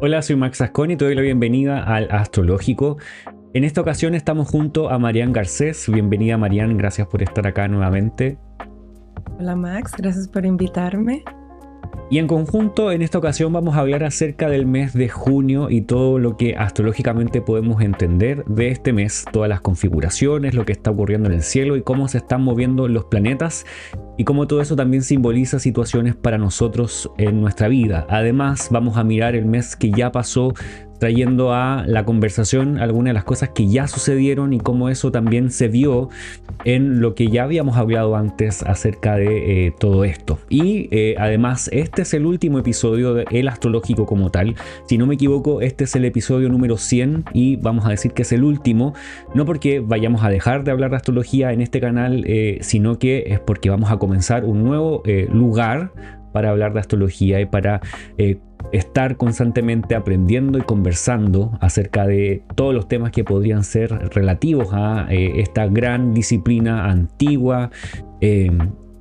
Hola, soy Max Asconi y te doy la bienvenida al Astrológico. En esta ocasión estamos junto a Marian Garcés. Bienvenida, Marian, gracias por estar acá nuevamente. Hola Max, gracias por invitarme. Y en conjunto, en esta ocasión vamos a hablar acerca del mes de junio y todo lo que astrológicamente podemos entender de este mes, todas las configuraciones, lo que está ocurriendo en el cielo y cómo se están moviendo los planetas y cómo todo eso también simboliza situaciones para nosotros en nuestra vida. Además, vamos a mirar el mes que ya pasó, trayendo a la conversación algunas de las cosas que ya sucedieron y cómo eso también se vio en lo que ya habíamos hablado antes acerca de todo esto. Y además, este es el último episodio de El Astrológico como tal. Si no me equivoco, este es el episodio número 100 y vamos a decir que es el último, no porque vayamos a dejar de hablar de astrología en este canal, sino que es porque vamos a comenzar un nuevo lugar para hablar de astrología y para estar constantemente aprendiendo y conversando acerca de todos los temas que podrían ser relativos a esta gran disciplina antigua.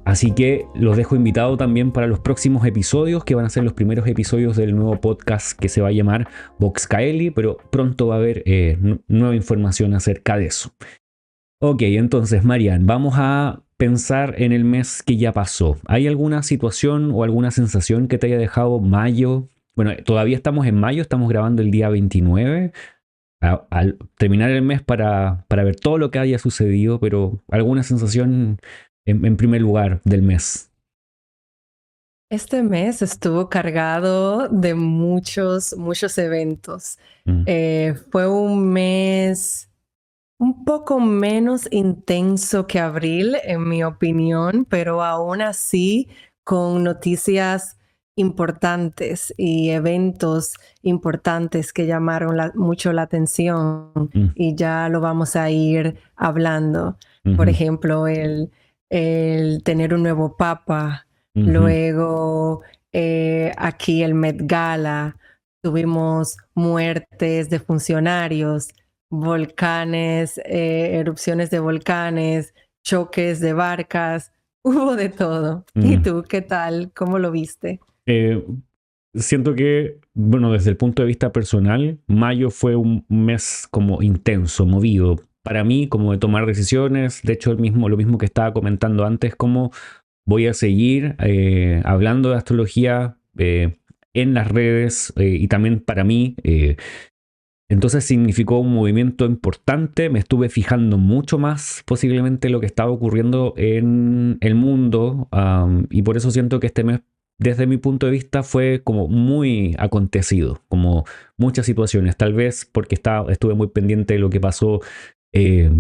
Así que los dejo invitado también para los próximos episodios, que van a ser los primeros episodios del nuevo podcast que se va a llamar Vox Caeli, pero pronto va a haber nueva información acerca de eso. Ok, entonces, Marian, vamos a pensar en el mes que ya pasó. ¿Hay alguna situación o alguna sensación que te haya dejado mayo? Bueno, todavía estamos en mayo, estamos grabando el día 29. Al terminar el mes para ver todo lo que haya sucedido, pero alguna sensación en primer lugar del mes. Este mes estuvo cargado de muchos eventos. Mm, Fue un mes un poco menos intenso que abril, en mi opinión, pero aún así con noticias importantes y eventos importantes que llamaron mucho la atención mm, y ya lo vamos a ir hablando. Por ujú, ejemplo, el tener un nuevo papa, ujú, luego aquí el Met Gala, tuvimos muertes de funcionarios, volcanes, erupciones de volcanes, choques de barcas, hubo de todo. ¿Y mm. tú qué tal? ¿Cómo lo viste? Eh, Siento que, bueno, desde el punto de vista personal, mayo fue un mes como intenso, movido. Para mí, como de tomar decisiones, de hecho, lo mismo que estaba comentando antes, como voy a seguir hablando de astrología en las redes y también para mí. Entonces significó un movimiento importante, me estuve fijando mucho más posiblemente lo que estaba ocurriendo en el mundo y por eso siento que este mes, desde mi punto de vista, fue como muy acontecido, como muchas situaciones, tal vez porque estuve muy pendiente de lo que pasó eh,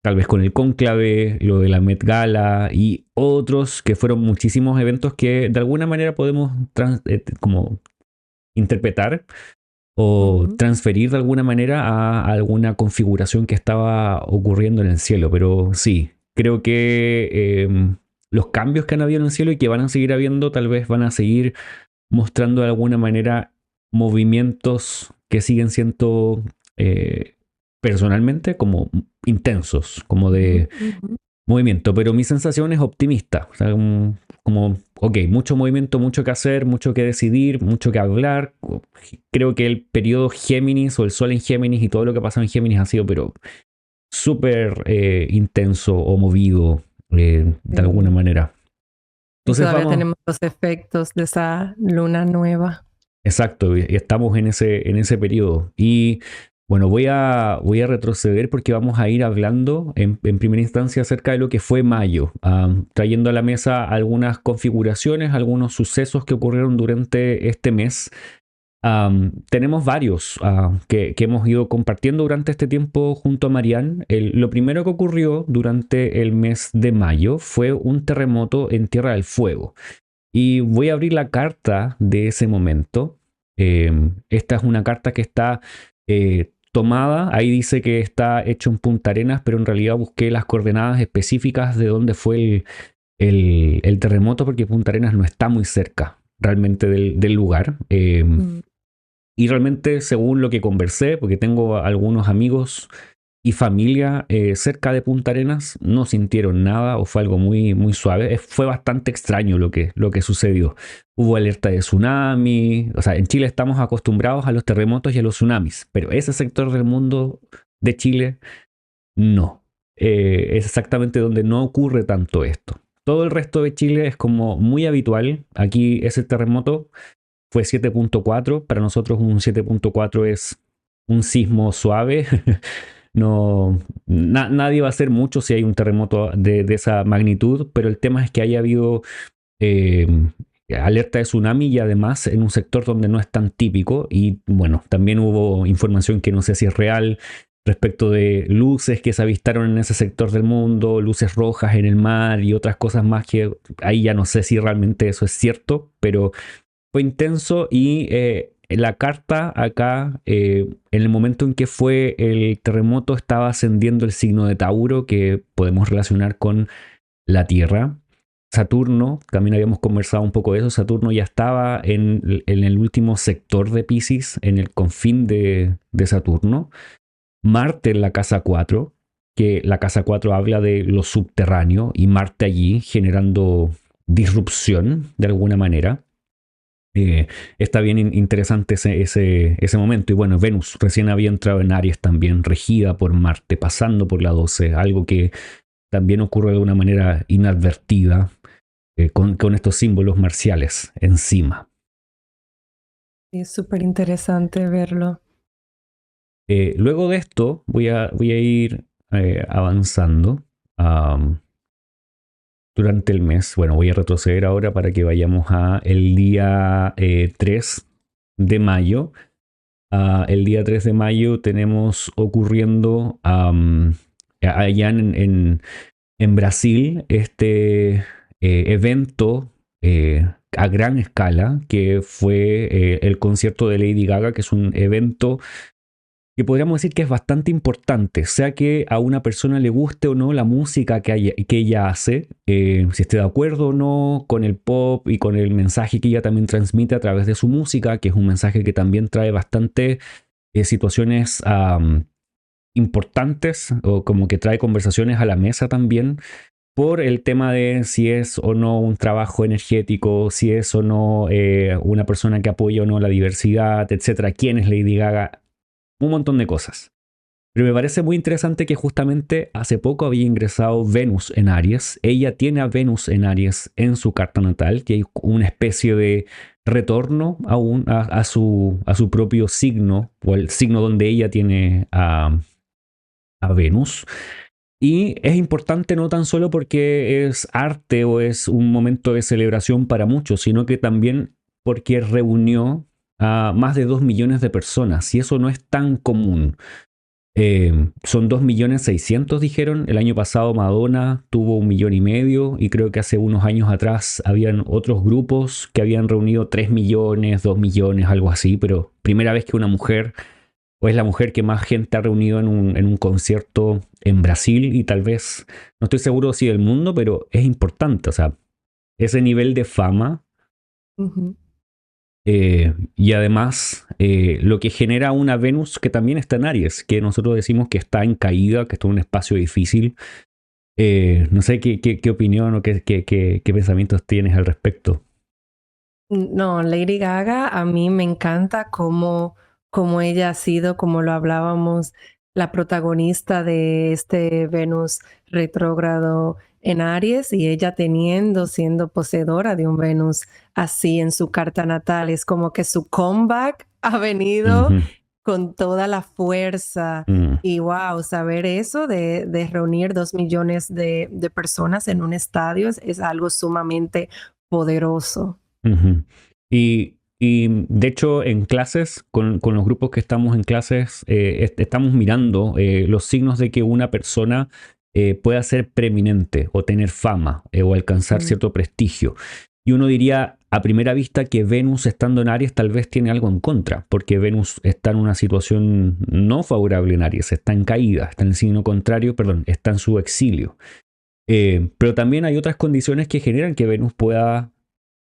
tal vez con el cónclave, lo de la Met Gala y otros que fueron muchísimos eventos que de alguna manera podemos como interpretar o Ujú. transferir de alguna manera a alguna configuración que estaba ocurriendo en el cielo. Pero sí, creo que los cambios que han habido en el cielo y que van a seguir habiendo, tal vez van a seguir mostrando de alguna manera movimientos que siguen siendo personalmente como intensos, como Ujú, de ujú. movimiento, pero mi sensación es optimista. O sea, ok, mucho movimiento, mucho que hacer, mucho que decidir, mucho que hablar. Creo que el periodo Géminis o el Sol en Géminis y todo lo que ha pasado en Géminis ha sido, pero súper intenso o movido de alguna Sí. manera. Y Entonces todavía vamos, tenemos los efectos de esa luna nueva. exacto, y estamos en ese periodo. Y bueno, voy a retroceder porque vamos a ir hablando en primera instancia acerca de lo que fue mayo, trayendo a la mesa algunas configuraciones, algunos sucesos que ocurrieron durante este mes. Tenemos varios que hemos ido compartiendo durante este tiempo junto a Marianne. Lo primero que ocurrió durante el mes de mayo fue un terremoto en Tierra del Fuego. Y voy a abrir la carta de ese momento. Esta es una carta que está tomada. Ahí dice que está hecho en Punta Arenas, pero en realidad busqué las coordenadas específicas de dónde fue el terremoto, porque Punta Arenas no está muy cerca realmente del lugar. Mm. Y realmente, según lo que conversé, porque tengo algunos amigos y familia cerca de Punta Arenas no sintieron nada o fue algo muy, muy suave. Fue bastante extraño lo que sucedió. Hubo alerta de tsunami. O sea, en Chile estamos acostumbrados a los terremotos y a los tsunamis, pero ese sector del mundo de Chile no. Es exactamente donde no ocurre tanto esto. Todo el resto de Chile es como muy habitual. Aquí ese terremoto fue 7.4. Para nosotros un 7.4 es un sismo suave. No, nadie va a hacer mucho si hay un terremoto de esa magnitud, pero el tema es que haya habido eh, alerta de tsunami y además en un sector donde no es tan típico. Y bueno, también hubo información que no sé si es real respecto de luces que se avistaron en ese sector del mundo, luces rojas en el mar y otras cosas más que ahí ya no sé si realmente eso es cierto, pero fue intenso y la carta acá, en el momento en que fue el terremoto, estaba ascendiendo el signo de Tauro, que podemos relacionar con la Tierra. Saturno, también habíamos conversado un poco de eso, Saturno ya estaba en el último sector de Piscis, en el confín de Saturno. Marte en la casa 4, que la casa 4 habla de lo subterráneo y Marte allí generando disrupción de alguna manera. Está bien interesante ese momento. Y bueno, Venus recién había entrado en Aries también, regida por Marte, pasando por la 12, algo que también ocurre de una manera inadvertida, con estos símbolos marciales encima. Sí, es súper interesante verlo. Luego de esto, voy a ir avanzando durante el mes. Bueno, voy a retroceder ahora para que vayamos a el día 3 de mayo. El día 3 de mayo tenemos ocurriendo allá en Brasil este evento a gran escala que fue el concierto de Lady Gaga, que es un evento que podríamos decir que es bastante importante, sea que a una persona le guste o no la música que ella hace, si esté de acuerdo o no con el pop y con el mensaje que ella también transmite a través de su música, que es un mensaje que también trae bastante situaciones importantes o como que trae conversaciones a la mesa también por el tema de si es o no un trabajo energético, si es o no una persona que apoya o no la diversidad, etcétera. ¿Quién es Lady Gaga? Un montón de cosas. Pero me parece muy interesante que justamente hace poco había ingresado Venus en Aries. Ella tiene a Venus en Aries en su carta natal, que hay una especie de retorno a su propio signo, o el signo donde ella tiene a Venus. Y es importante no tan solo porque es arte o es un momento de celebración para muchos, sino que también porque reunió a más de 2 millones de personas, y eso no es tan común. Son 2.600.000, dijeron. El año pasado Madonna tuvo 1,5 millones, y creo que hace unos años atrás habían otros grupos que habían reunido 3 millones, 2 millones, algo así, pero primera vez que una mujer, o es la mujer que más gente ha reunido en un concierto en Brasil, y tal vez, no estoy seguro si del mundo, pero es importante, o sea, ese nivel de fama. Ujú. Y además, lo que genera una Venus que también está en Aries, que nosotros decimos que está en caída, que está en un espacio difícil. No sé qué opinión o qué pensamientos tienes al respecto. No, Lady Gaga a mí me encanta cómo ella ha sido, como lo hablábamos, la protagonista de este Venus retrógrado en Aries, y ella siendo poseedora de un Venus así en su carta natal. Es como que su comeback ha venido Ujú. con toda la fuerza. Mm. Y wow, saber eso de reunir 2 millones de personas en un estadio es algo sumamente poderoso. Ujú. Y de hecho en clases, con los grupos que estamos en clases, estamos mirando los signos de que una persona pueda ser preeminente o tener fama o alcanzar Mm. cierto prestigio. Y uno diría a primera vista que Venus estando en Aries tal vez tiene algo en contra, porque Venus está en una situación no favorable en Aries, está en caída, está en el signo contrario, perdón, está en su exilio. Pero también hay otras condiciones que generan que Venus pueda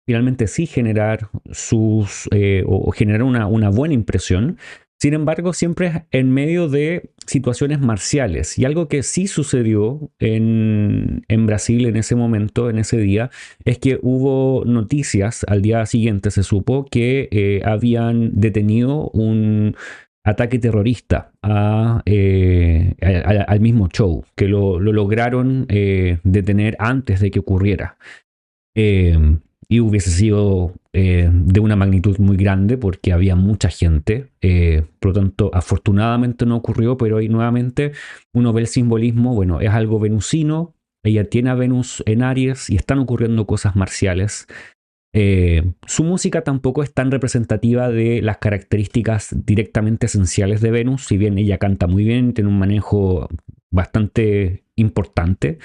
finalmente sí generar o generar una buena impresión. Sin embargo, siempre es en medio de situaciones marciales. Y algo que sí sucedió en Brasil en ese momento, en ese día, es que hubo noticias, al día siguiente se supo que habían detenido un ataque terrorista al mismo show, que lo lograron detener antes de que ocurriera. Y hubiese sido de una magnitud muy grande porque había mucha gente. Por lo tanto, afortunadamente no ocurrió, pero ahí nuevamente uno ve el simbolismo. Bueno, es algo venusino, ella tiene a Venus en Aries y están ocurriendo cosas marciales. Su música tampoco es tan representativa de las características directamente esenciales de Venus, si bien ella canta muy bien, tiene un manejo bastante importante.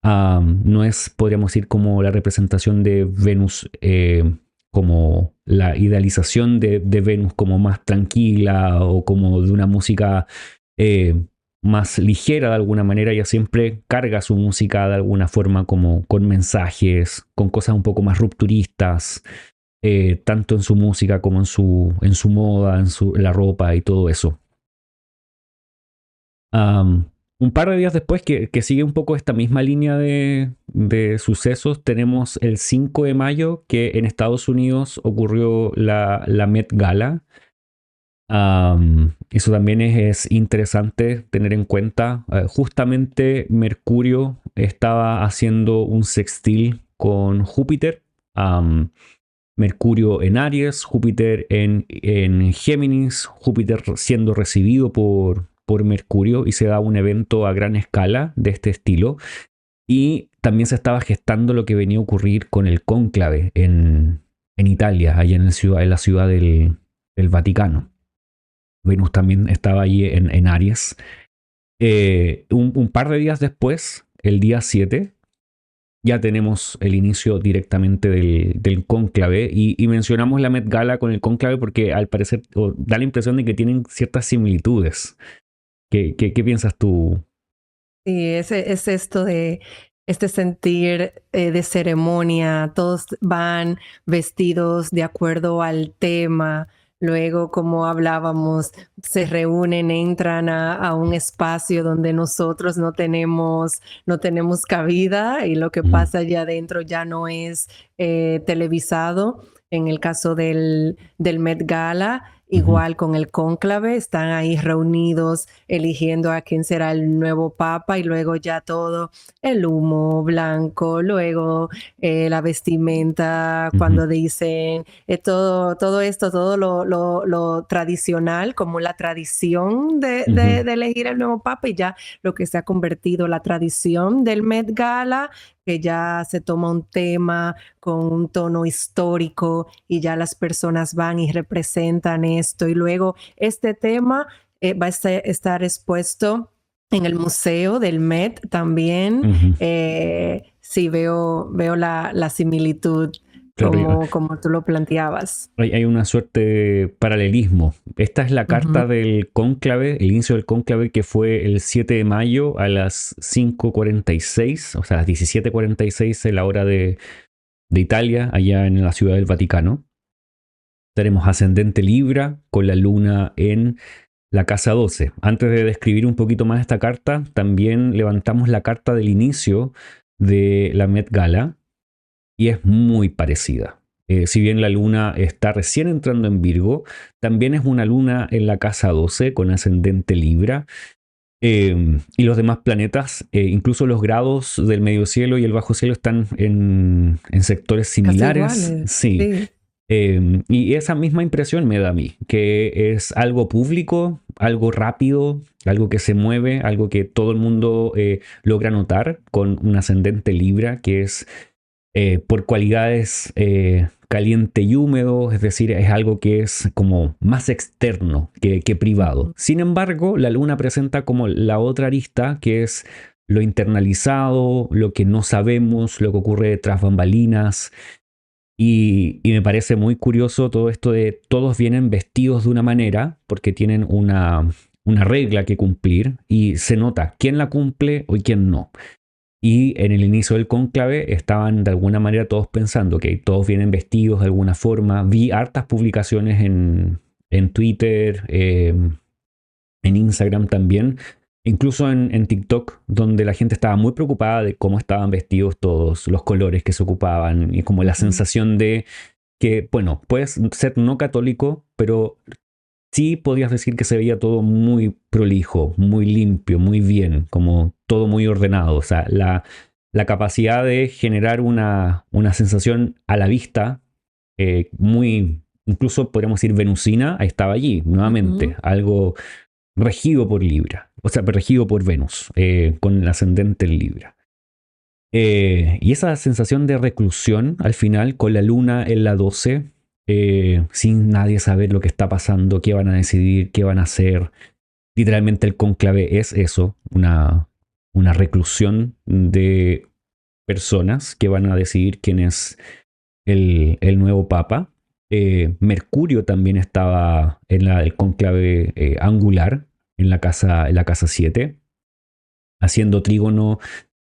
No es, podríamos decir, como la representación de Venus, como la idealización de Venus como más tranquila o como de una música más ligera de alguna manera. Ella siempre carga su música de alguna forma como con mensajes, con cosas un poco más rupturistas, tanto en su música como en su moda, en la ropa y todo eso. Un par de días después, que sigue un poco esta misma línea de sucesos, tenemos el 5 de mayo, que en Estados Unidos ocurrió la Met Gala. Eso también es interesante tener en cuenta. Justamente Mercurio estaba haciendo un sextil con Júpiter. Mercurio en Aries, Júpiter en Géminis, Júpiter siendo recibido por Mercurio, y se da un evento a gran escala de este estilo. Y también se estaba gestando lo que venía a ocurrir con el cónclave en Italia, allá en la ciudad del Vaticano. Venus también estaba allí en Aries. Un par de días después, el día 7, ya tenemos el inicio directamente del cónclave, y mencionamos la Met Gala con el cónclave porque al parecer da la impresión de que tienen ciertas similitudes. ¿Qué piensas tú? Sí, es esto de este sentir de ceremonia, todos van vestidos de acuerdo al tema. Luego, como hablábamos, se reúnen, entran a un espacio donde nosotros no tenemos cabida, y lo que Ujú, pasa allá adentro ya no es televisado. En el caso del Met Gala, ujú, igual con el cónclave, están ahí reunidos eligiendo a quién será el nuevo papa, y luego ya todo, el humo blanco, luego la vestimenta, ujú, cuando dicen todo esto, todo lo tradicional, como la tradición ujú, de elegir el nuevo papa, y ya lo que se ha convertido la tradición del Met Gala, que ya se toma un tema con un tono histórico y ya las personas van y representan esto. Y luego este tema va a estar expuesto en el Museo del Met también. ujú. Sí, veo la similitud Claro, como tú lo planteabas. hay una suerte de paralelismo. Esta es la Ujú. carta del cónclave, el inicio del cónclave, que fue el 7 de mayo a las 5:46, o sea, a las 17:46 en la hora de Italia, allá en la ciudad del Vaticano. Tenemos ascendente Libra con la luna en la casa 12. Antes de describir un poquito más esta carta, también levantamos la carta del inicio de la Met Gala, y es muy parecida. Si bien la luna está recién entrando en Virgo, también es una luna en la casa 12 con ascendente Libra. Y los demás planetas, incluso los grados del medio cielo y el bajo cielo, están en sectores Casi similares. iguales, Sí. sí. Y esa misma impresión me da a mí, que es algo público, algo rápido, algo que se mueve, algo que todo el mundo logra notar, con un ascendente Libra, que es por cualidades caliente y húmedo, es decir, es algo que es como más externo que privado. Ujú. Sin embargo, la luna presenta como la otra arista, que es lo internalizado, lo que no sabemos, lo que ocurre tras bambalinas. Y me parece muy curioso todo esto de todos vienen vestidos de una manera porque tienen una regla que cumplir, y se nota quién la cumple y quién no. Y en el inicio del cónclave estaban de alguna manera todos pensando que todos vienen vestidos de alguna forma. Vi hartas publicaciones en Twitter, en Instagram también, incluso en TikTok, donde la gente estaba muy preocupada de cómo estaban vestidos todos, los colores que se ocupaban y como la Ujú. sensación de que, bueno, puedes ser no católico, pero sí podías decir que se veía todo muy prolijo, muy limpio, muy bien, como todo muy ordenado. O sea, la capacidad de generar una sensación a la vista muy, incluso podríamos decir venusina, estaba allí, nuevamente, Ujú. algo regido por Libra, o sea, regido por Venus, con el ascendente en Libra. Y esa sensación de reclusión al final, con la luna en la 12, sin nadie saber lo que está pasando, qué van a decidir, qué van a hacer. Literalmente el cónclave es eso, una reclusión de personas que van a decidir quién es el nuevo papa. Mercurio también estaba en el cónclave angular, en la casa 7, haciendo trígono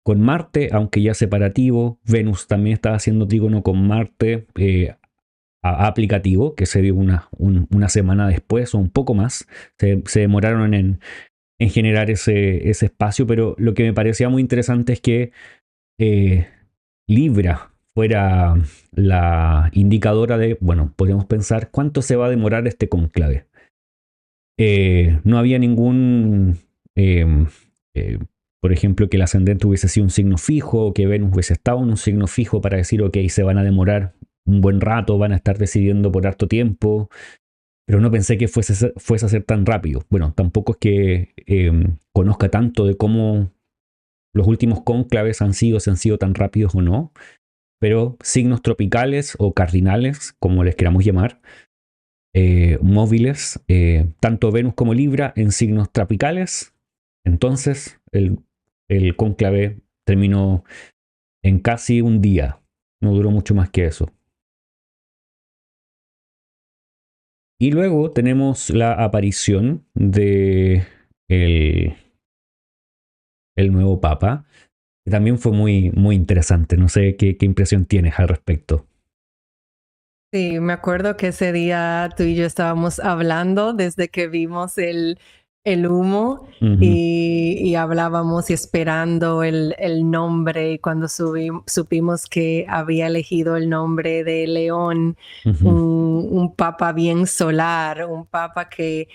con Marte, aunque ya separativo. Venus también estaba haciendo trígono con Marte aplicativo, que se dio una semana después o un poco más. Se demoraron en generar ese espacio, pero lo que me parecía muy interesante es que eh, Libra fuera la indicadora de, bueno, podemos pensar cuánto se va a demorar este conclave. No había ningún, eh, eh, por ejemplo, que el ascendente hubiese sido un signo fijo, o que Venus hubiese estado en un signo fijo para decir, ok, se van a demorar un buen rato, van a estar decidiendo por harto tiempo, pero no pensé que fuese a ser tan rápido. Bueno, tampoco es que conozca tanto de cómo los últimos cónclaves han sido, si han sido tan rápidos o no, pero signos tropicales o cardinales, como les queramos llamar, móviles, tanto Venus como Libra en signos tropicales. Entonces el cónclave terminó en casi un día, no duró mucho más que eso. Y luego tenemos la aparición de el nuevo papa, que también fue muy, muy interesante. No sé qué impresión tienes al respecto. Sí, me acuerdo que ese día tú y yo estábamos hablando desde que vimos el humo Ujú, y hablábamos y esperando el nombre. Y cuando supimos que había elegido el nombre de León, ujú, un papa bien solar, un papa que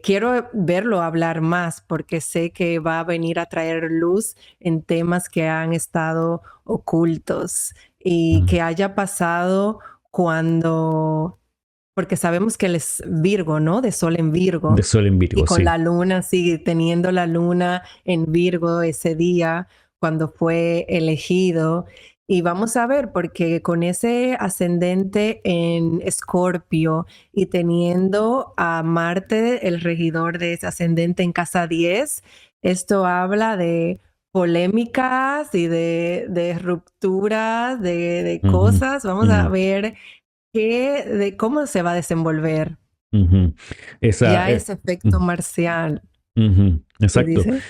quiero verlo hablar más porque sé que va a venir a traer luz en temas que han estado ocultos y ujú. que haya pasado cuando, porque sabemos que él es Virgo, ¿no? De Sol en De Virgo. Sol en Y Virgo, con sí. la luna, sí, teniendo la luna en Virgo ese día, cuando fue elegido. Y vamos a ver, porque con ese ascendente en Escorpio y teniendo a Marte, el regidor de ese ascendente en casa 10, esto habla de polémicas y de rupturas, de Ujú, cosas. Vamos a ujú, ver de cómo se va a desenvolver. ujú. Esa, Ya es efecto marcial. ujú, ¿Qué exacto. dices?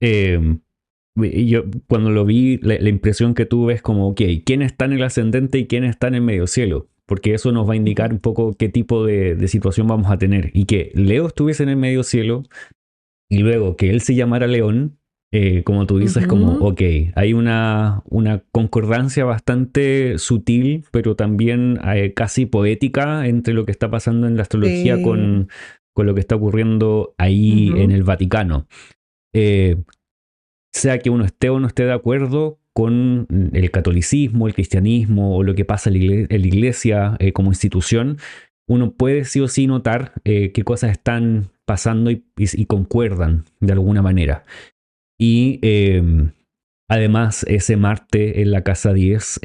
Eh, y yo cuando lo vi, la impresión que tuve es como, ok, ¿quién está en el ascendente y quién está en el medio cielo? Porque eso nos va a indicar Ujú. un poco qué tipo de situación vamos a tener. Y que Leo estuviese en el medio cielo y luego que él se llamara León, como tú dices, como, Ujú. ok, hay una concordancia bastante sutil, pero también casi poética entre lo que está pasando en la astrología Sí. con lo que está ocurriendo ahí en Ujú. el Vaticano. Eh, sea que uno esté o no esté de acuerdo con el catolicismo, el cristianismo o lo que pasa en la iglesia como institución, uno puede sí o sí notar qué cosas están pasando y concuerdan de alguna manera. Y además ese Marte en la casa 10,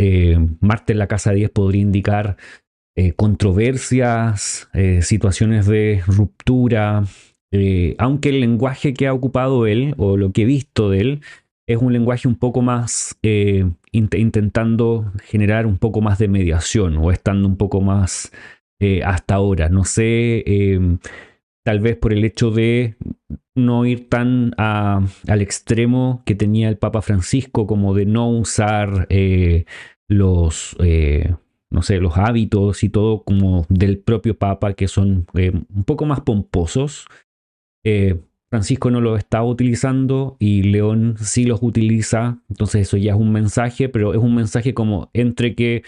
Marte en la casa 10 podría indicar controversias, situaciones de ruptura, aunque el lenguaje que ha ocupado él o lo que he visto de él es un lenguaje un poco más intentando generar un poco más de mediación o estando un poco más hasta ahora. No sé, tal vez por el hecho de no ir tan al extremo que tenía el Papa Francisco como de no usar los no sé, los hábitos y todo como del propio Papa, que son un poco más pomposos. Francisco no los estaba utilizando y León sí los utiliza, entonces eso ya es un mensaje, pero es un mensaje como entre que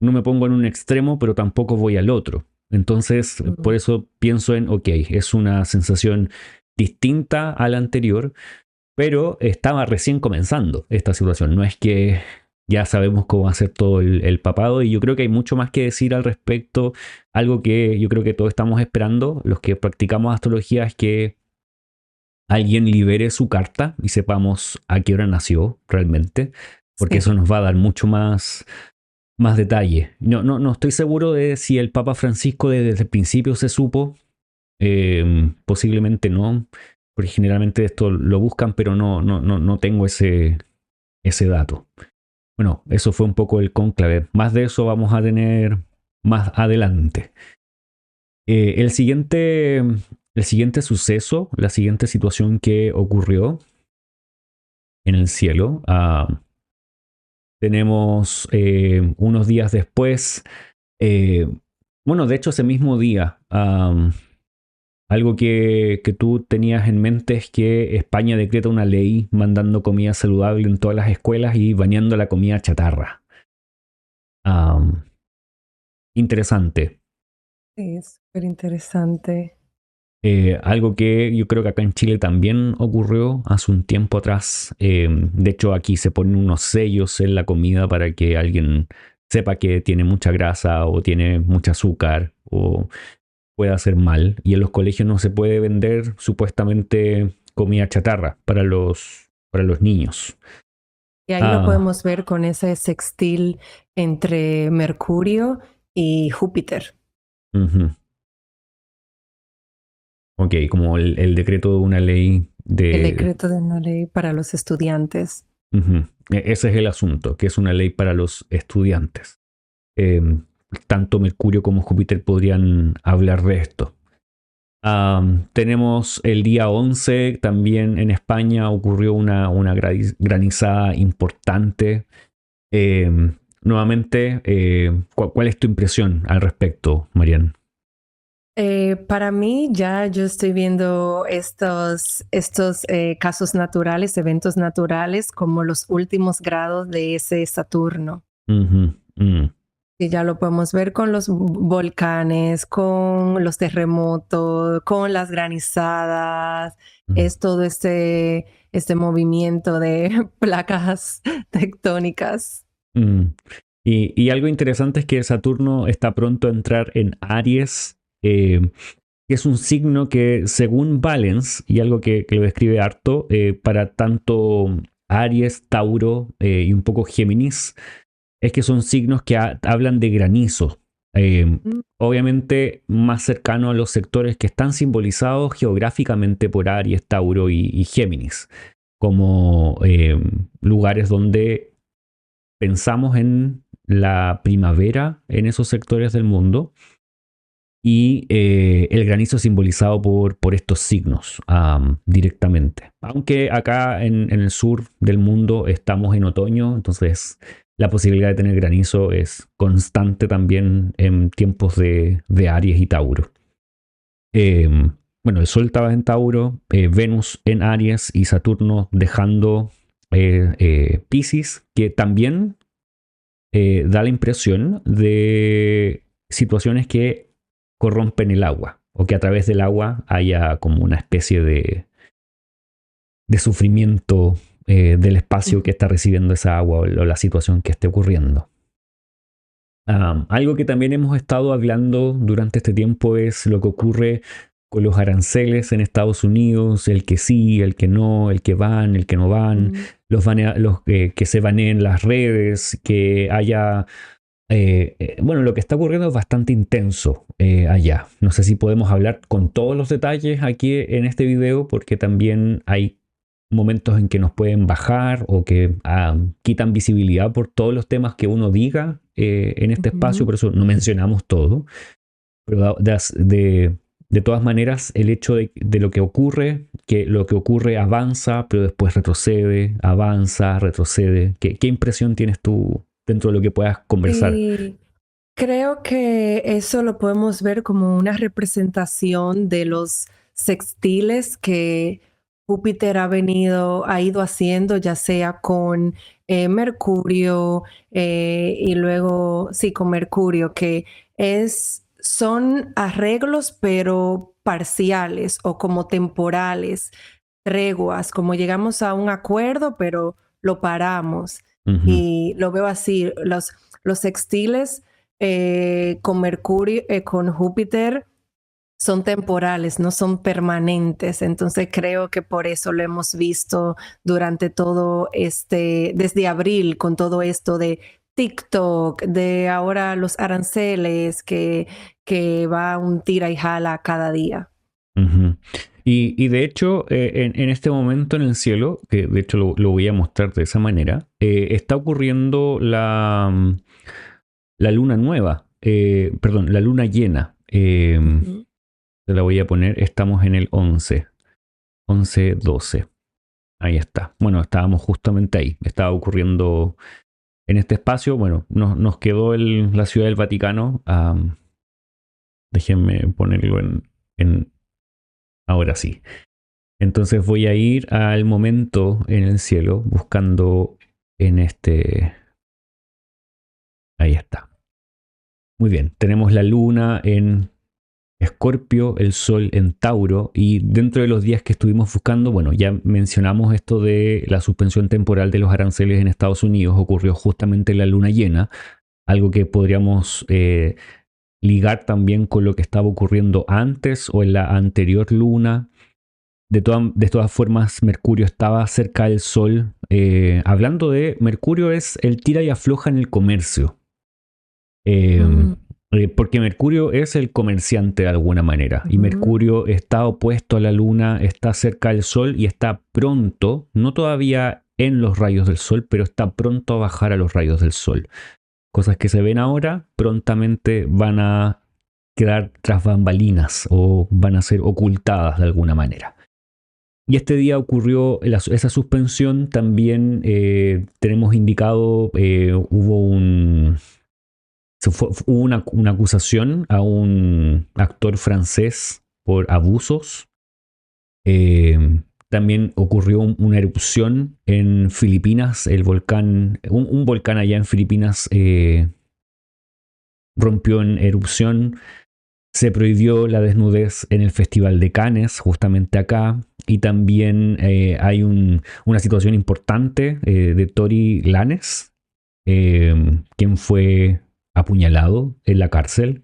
no me pongo en un extremo, pero tampoco voy al otro. Entonces, por eso pienso en, ok, es una sensación distinta a la anterior, pero estaba recién comenzando esta situación. No es que ya sabemos cómo va a ser todo el papado y yo creo que hay mucho más que decir al respecto. Algo que yo creo que todos estamos esperando, los que practicamos astrología, es que alguien libere su carta y sepamos a qué hora nació realmente, porque Sí. eso nos va a dar mucho más detalle. No estoy seguro de si el Papa Francisco desde el principio se supo, posiblemente no, porque generalmente esto lo buscan, pero no tengo ese dato. Bueno, eso fue un poco el cónclave. Más de eso vamos a tener más adelante. El siguiente suceso, la siguiente situación que ocurrió en el cielo, tenemos unos días después, bueno, de hecho ese mismo día, algo que tú tenías en mente es que España decreta una ley mandando comida saludable en todas las escuelas y baneando la comida chatarra. Um, Interesante. Sí, es súper interesante. Algo que yo creo que acá en Chile también ocurrió hace un tiempo atrás. De hecho, aquí se ponen unos sellos en la comida para que alguien sepa que tiene mucha grasa o tiene mucho azúcar o puede hacer mal. Y en los colegios no se puede vender supuestamente comida chatarra para los niños. Y ahí lo Ah, podemos ver con ese sextil entre Mercurio y Júpiter. ujú. Ok, como el decreto de una ley El de... decreto de una ley para los estudiantes. Ujú. Ese es el asunto, que es una ley para los estudiantes. Eh, Tanto Mercurio como Júpiter podrían hablar de esto. Tenemos el día 11, también en España ocurrió una granizada importante. Eh, Nuevamente, ¿cuál es tu impresión al respecto, Marian? Para mí, ya yo estoy viendo estos casos naturales, eventos naturales, como los últimos grados de ese Saturno. Ujú, mm, Y ya lo podemos ver con los volcanes, con los terremotos, con las granizadas, mm, es todo este movimiento de placas tectónicas. mm. Y algo interesante es que Saturno está pronto a entrar en Aries, que es un signo que según Valens, y algo que lo describe harto, para tanto Aries, Tauro y un poco Géminis, es que son signos que hablan de granizo. Mm, Obviamente más cercano a los sectores que están simbolizados geográficamente por Aries, Tauro y Géminis, como lugares donde pensamos en la primavera en esos sectores del mundo y el granizo simbolizado por estos signos directamente. Aunque acá en el sur del mundo estamos en otoño, entonces la posibilidad de tener granizo es constante también en tiempos de Aries y Tauro. Eh, bueno, el Sol estaba en Tauro, Venus en Aries y Saturno dejando Piscis, que también da la impresión de situaciones que corrompen el agua o que a través del agua haya como una especie de sufrimiento del espacio que ujú. está recibiendo esa agua o la situación que esté ocurriendo. Algo que también hemos estado hablando durante este tiempo es lo que ocurre con los aranceles en Estados Unidos, el que sí, el que no, el que van, el que no van, Mm. los que se baneen las redes, que haya bueno, lo que está ocurriendo es bastante intenso allá. No sé si podemos hablar con todos los detalles aquí en este video, porque también hay momentos en que nos pueden bajar o que quitan visibilidad por todos los temas que uno diga en este espacio, Ujú. por eso no mencionamos todo. Pero de todas maneras, el hecho de lo que ocurre, que lo que ocurre avanza, pero después retrocede, avanza, retrocede. ¿Qué impresión tienes tú dentro de lo que puedas conversar? Y creo que eso lo podemos ver como una representación de los sextiles que Júpiter ha ido haciendo, ya sea con Mercurio y luego, sí, con Mercurio, que son arreglos pero parciales o como temporales, treguas, como llegamos a un acuerdo, pero lo paramos. Ujú. Y lo veo así, los sextiles con Mercurio, con Júpiter, son temporales, no son permanentes. Entonces creo que por eso lo hemos visto durante todo desde abril, con todo esto de TikTok, de ahora los aranceles, que va un tira y jala cada día. Ujú. Y de hecho, en este momento en el cielo, que de hecho lo voy a mostrar de esa manera, está ocurriendo la luna nueva, perdón, la luna llena. Ujú. Te la voy a poner, estamos en el 11-12. Ahí está. Bueno, estábamos justamente ahí. Estaba ocurriendo en este espacio. Bueno, nos quedó la ciudad del Vaticano. Déjenme ponerlo en ahora sí. Entonces voy a ir al momento en el cielo buscando en este... Ahí está. Muy bien, tenemos la luna en Escorpio, el sol en Tauro y dentro de los días que estuvimos buscando, bueno, ya mencionamos esto de la suspensión temporal de los aranceles en Estados Unidos, ocurrió justamente en la luna llena, algo que podríamos ligar también con lo que estaba ocurriendo antes o en la anterior luna. De todas formas, Mercurio estaba cerca del Sol. Hablando de Mercurio, es el tira y afloja en el comercio. Eh, Mm, Porque Mercurio es el comerciante de alguna manera. Y ujú. Mercurio está opuesto a la Luna, está cerca del Sol y está pronto, no todavía en los rayos del Sol, pero está pronto a bajar a los rayos del Sol. Cosas que se ven ahora prontamente van a quedar tras bambalinas o van a ser ocultadas de alguna manera. Y este día ocurrió esa suspensión, también tenemos indicado, hubo una acusación a un actor francés por abusos. También ocurrió una erupción en Filipinas, un volcán allá en Filipinas rompió en erupción. Se prohibió la desnudez en el Festival de Cannes, justamente acá. Y también hay una situación importante de Tory Lanez, quien fue apuñalado en la cárcel.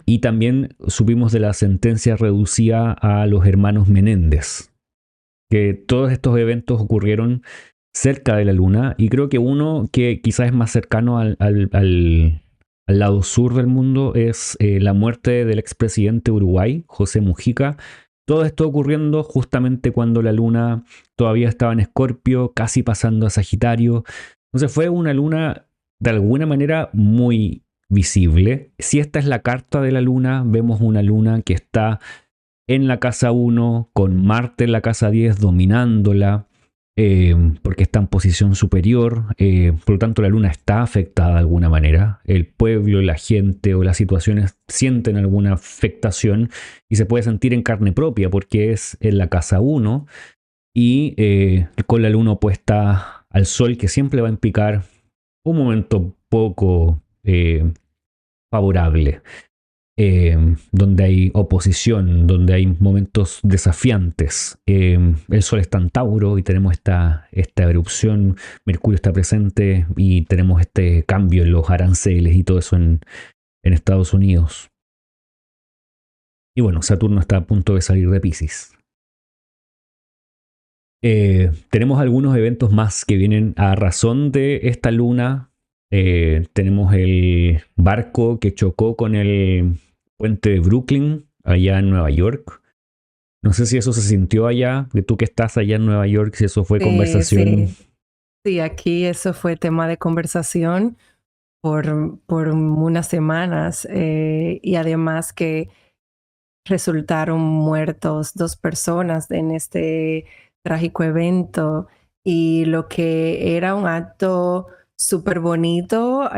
Y también supimos de la sentencia reducida a los hermanos Menéndez, que todos estos eventos ocurrieron cerca de la Luna y creo que uno que quizás es más cercano al lado sur del mundo es la muerte del expresidente de Uruguay, José Mujica. Todo esto ocurriendo justamente cuando la Luna todavía estaba en Escorpio, casi pasando a Sagitario. Entonces fue una luna de alguna manera muy visible. Si esta es la carta de la Luna, vemos una Luna que está en la casa 1, con Marte en la casa 10 dominándola, porque está en posición superior, por lo tanto la luna está afectada de alguna manera, el pueblo, la gente o las situaciones sienten alguna afectación y se puede sentir en carne propia porque es en la casa 1 y con la luna opuesta al sol que siempre va a implicar un momento poco favorable, donde hay oposición, donde hay momentos desafiantes. El Sol está en Tauro y tenemos esta erupción, Mercurio está presente y tenemos este cambio en los aranceles y todo eso en Estados Unidos. Y bueno, Saturno está a punto de salir de Piscis. Tenemos algunos eventos más que vienen a razón de esta luna. Tenemos el barco que chocó con el puente de Brooklyn, allá en Nueva York. No sé si eso se sintió allá, que tú que estás allá en Nueva York, si eso fue Sí, conversación. sí. Sí, aquí eso fue tema de conversación por unas semanas y además que resultaron muertos 2 personas en este trágico evento y lo que era un acto súper bonito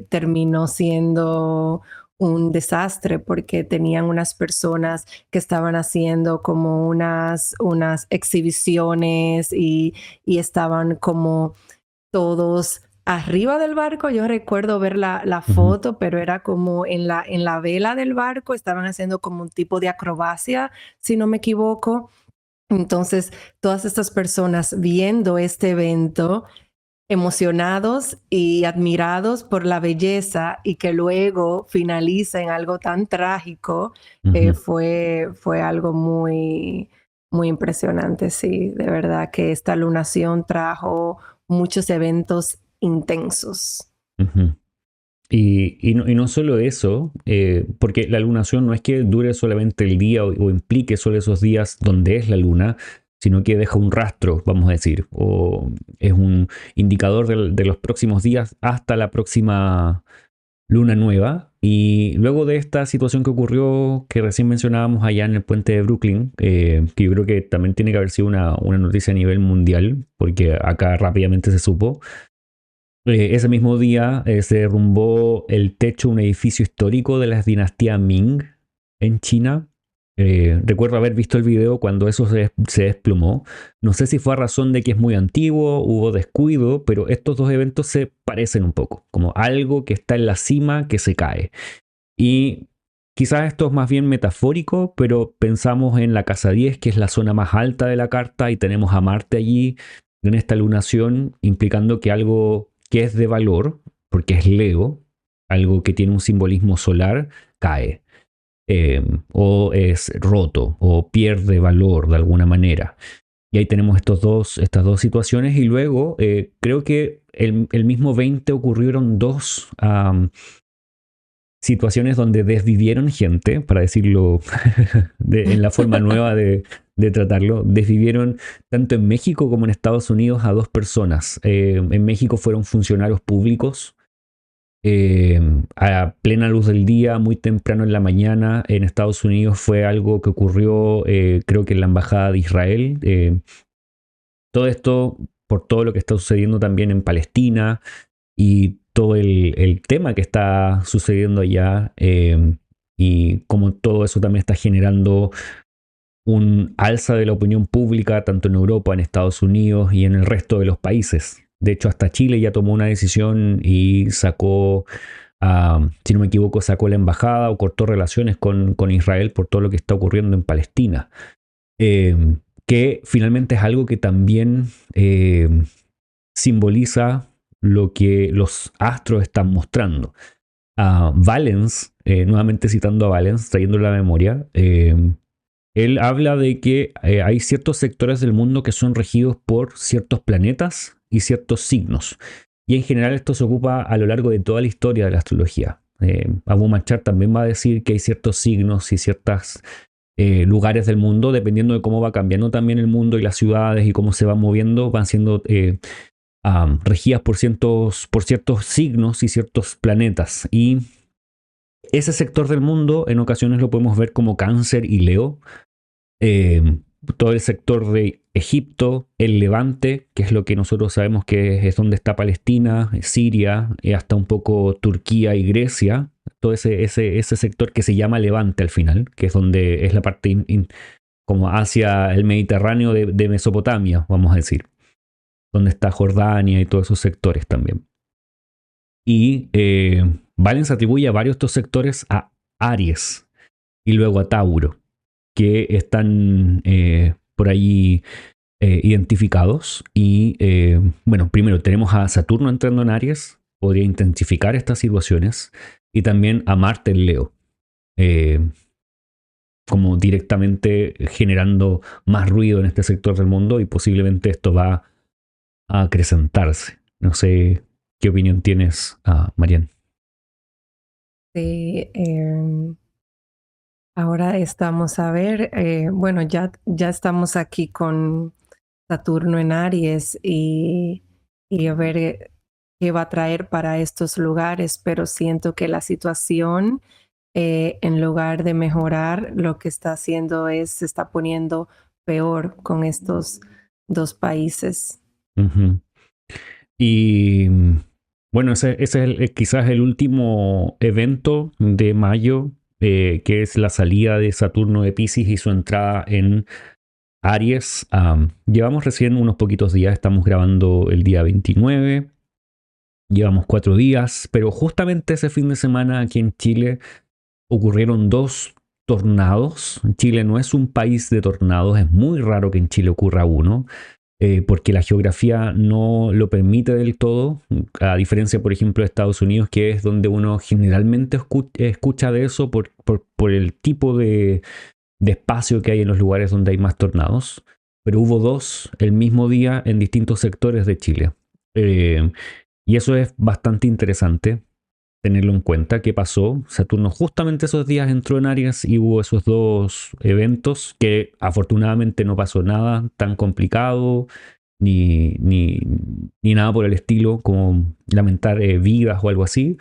terminó siendo un desastre porque tenían unas personas que estaban haciendo como unas exhibiciones y estaban como todos arriba del barco. Yo recuerdo ver la Ujú, foto, pero era como en la vela del barco, estaban haciendo como un tipo de acrobacia, si no me equivoco. Entonces, todas estas personas viendo este evento, emocionados y admirados por la belleza y que luego finaliza en algo tan trágico, ujú, fue algo muy, muy impresionante, sí, de verdad que esta lunación trajo muchos eventos intensos. ujú. Y no solo eso, porque la lunación no es que dure solamente el día o implique solo esos días donde es la luna, sino que deja un rastro, vamos a decir, o es un indicador de los próximos días hasta la próxima luna nueva. Y luego de esta situación que ocurrió, que recién mencionábamos allá en el puente de Brooklyn, que yo creo que también tiene que haber sido una noticia a nivel mundial, porque acá rápidamente se supo. Ese mismo día se derrumbó el techo de un edificio histórico de la dinastía Ming en China. Recuerdo haber visto el video cuando eso se desplomó. No sé si fue a razón de que es muy antiguo, hubo descuido, pero estos dos eventos se parecen un poco, como algo que está en la cima que se cae. Y quizás esto es más bien metafórico, pero pensamos en la casa 10, que es la zona más alta de la carta, y tenemos a Marte allí en esta lunación, implicando que algo que es de valor, porque es Leo, algo que tiene un simbolismo solar, cae. O es roto, o pierde valor de alguna manera. Y ahí tenemos estas dos situaciones, y luego creo que el mismo 20 ocurrieron dos situaciones donde desvivieron gente, para decirlo en la forma nueva de tratarlo, desvivieron tanto en México como en Estados Unidos a dos personas. En México fueron funcionarios públicos eh, a plena luz del día, muy temprano en la mañana. En Estados Unidos fue algo que ocurrió, creo que en la Embajada de Israel. Todo esto por todo lo que está sucediendo también en Palestina y todo el tema que está sucediendo allá, y cómo todo eso también está generando un alza de la opinión pública tanto en Europa, en Estados Unidos y en el resto de los países. De hecho, hasta Chile ya tomó una decisión y sacó, si no me equivoco, sacó la embajada o cortó relaciones con Israel por todo lo que está ocurriendo en Palestina. Eh, que finalmente es algo que también simboliza lo que los astros están mostrando. Valens, nuevamente citando a Valens, trayéndole a la memoria, él habla de que hay ciertos sectores del mundo que son regidos por ciertos planetas y ciertos signos. Y en general esto se ocupa a lo largo de toda la historia de la astrología. Abu Machar también va a decir que hay ciertos signos y ciertos lugares del mundo, dependiendo de cómo va cambiando también el mundo y las ciudades y cómo se van moviendo, van siendo regidas por ciertos signos y ciertos planetas. Y ese sector del mundo en ocasiones lo podemos ver como Cáncer y Leo. Eh, Todo el sector de Egipto, el Levante, que es lo que nosotros sabemos que es donde está Palestina, Siria, y hasta un poco Turquía y Grecia. Todo ese sector que se llama Levante al final, que es donde es la parte como hacia el Mediterráneo de Mesopotamia, vamos a decir, donde está Jordania y todos esos sectores también. Y Valens atribuye a varios de estos sectores a Aries y luego a Tauro, que están por ahí identificados. Y bueno, primero tenemos a Saturno entrando en Aries, podría intensificar estas situaciones, y también a Marte en Leo, eh, como directamente generando más ruido en este sector del mundo, y posiblemente esto va a acrecentarse. No sé qué opinión tienes, Marian. Sí, ahora estamos a ver, bueno, ya estamos aquí con Saturno en Aries y a ver qué va a traer para estos lugares, pero siento que la situación, en lugar de mejorar, lo que está haciendo es, se está poniendo peor con estos dos países. Ujú. Y Bueno, ese es quizás el último evento de mayo, que es la salida de Saturno de Piscis y su entrada en Aries. Llevamos recién unos poquitos días, estamos grabando el día 29, llevamos 4 días, pero justamente ese fin de semana aquí en Chile ocurrieron dos tornados. Chile no es un país de tornados, es muy raro que en Chile ocurra uno, porque la geografía no lo permite del todo, a diferencia, por ejemplo, de Estados Unidos, que es donde uno generalmente escucha de eso por el tipo de espacio que hay en los lugares donde hay más tornados. Pero hubo dos el mismo día en distintos sectores de Chile. Eh, y eso es bastante interesante tenerlo en cuenta. ¿Qué pasó? Saturno justamente esos días entró en Aries y hubo esos dos eventos que afortunadamente no pasó nada tan complicado ni nada por el estilo como lamentar vidas o algo así,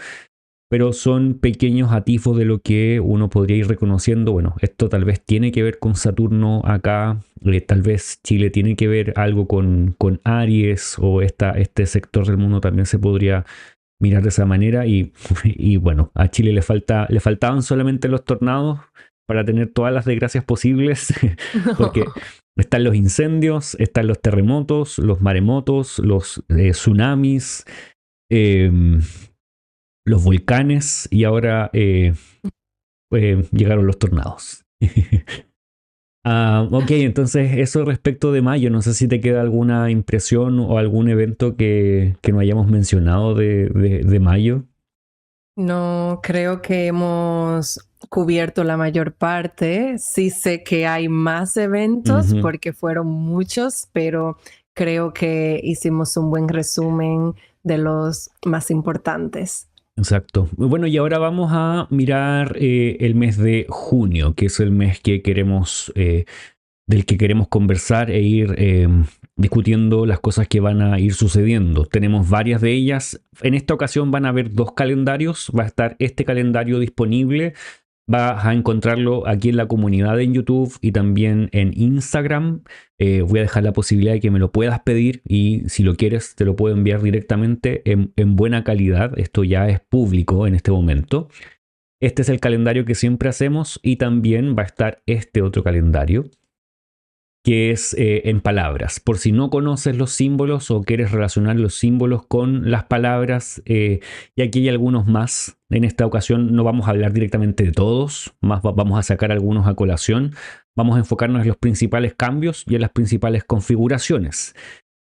pero son pequeños atisbos de lo que uno podría ir reconociendo. Bueno, esto tal vez tiene que ver con Saturno acá, tal vez Chile tiene que ver algo con Aries, o este sector del mundo también se podría mirar de esa manera. Y bueno, a Chile le faltaban solamente los tornados para tener todas las desgracias posibles, porque están los incendios, están los terremotos, los maremotos, los tsunamis, eh, los volcanes, y ahora llegaron los tornados. Ok, entonces eso respecto de mayo. No sé si te queda alguna impresión o algún evento que no hayamos mencionado de mayo. No creo que hemos cubierto la mayor parte. Sí sé que hay más eventos Ujú. porque fueron muchos, pero creo que hicimos un buen resumen de los más importantes. Exacto. Bueno, y ahora vamos a mirar el mes de junio, que es el mes que queremos, del que queremos conversar e ir discutiendo las cosas que van a ir sucediendo. Tenemos varias de ellas. En esta ocasión van a haber dos calendarios. Va a estar este calendario disponible. Vas a encontrarlo aquí en la comunidad en YouTube y también en Instagram. Voy a dejar la posibilidad de que me lo puedas pedir, y si lo quieres te lo puedo enviar directamente en buena calidad. Esto ya es público en este momento. Este es el calendario que siempre hacemos, y también va a estar este otro calendario que es en palabras. Por si no conoces los símbolos o quieres relacionar los símbolos con las palabras, y aquí hay algunos más. En esta ocasión no vamos a hablar directamente de todos, más vamos a sacar algunos a colación. Vamos a enfocarnos en los principales cambios y en las principales configuraciones.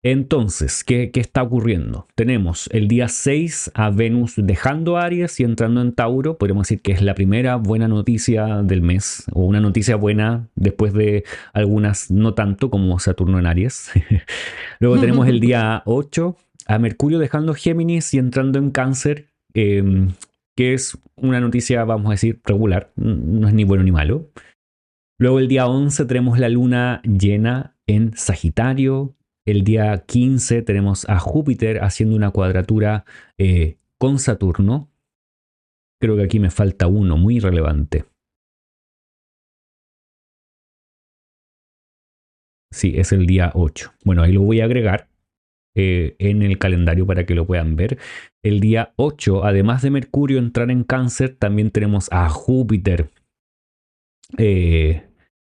Entonces, ¿qué está ocurriendo? Tenemos el día 6 a Venus dejando Aries y entrando en Tauro. Podríamos decir que es la primera buena noticia del mes, o una noticia buena después de algunas no tanto, como Saturno en Aries. Luego tenemos el día 8 a Mercurio dejando Géminis y entrando en Cáncer, que es una noticia, vamos a decir, regular, no es ni bueno ni malo. Luego el día 11 tenemos la luna llena en Sagitario. El día 15 tenemos a Júpiter haciendo una cuadratura con Saturno. Creo que aquí me falta uno muy relevante. Sí, es el día 8. Bueno, ahí lo voy a agregar en el calendario para que lo puedan ver. El día 8, además de Mercurio entrar en Cáncer, también tenemos a Júpiter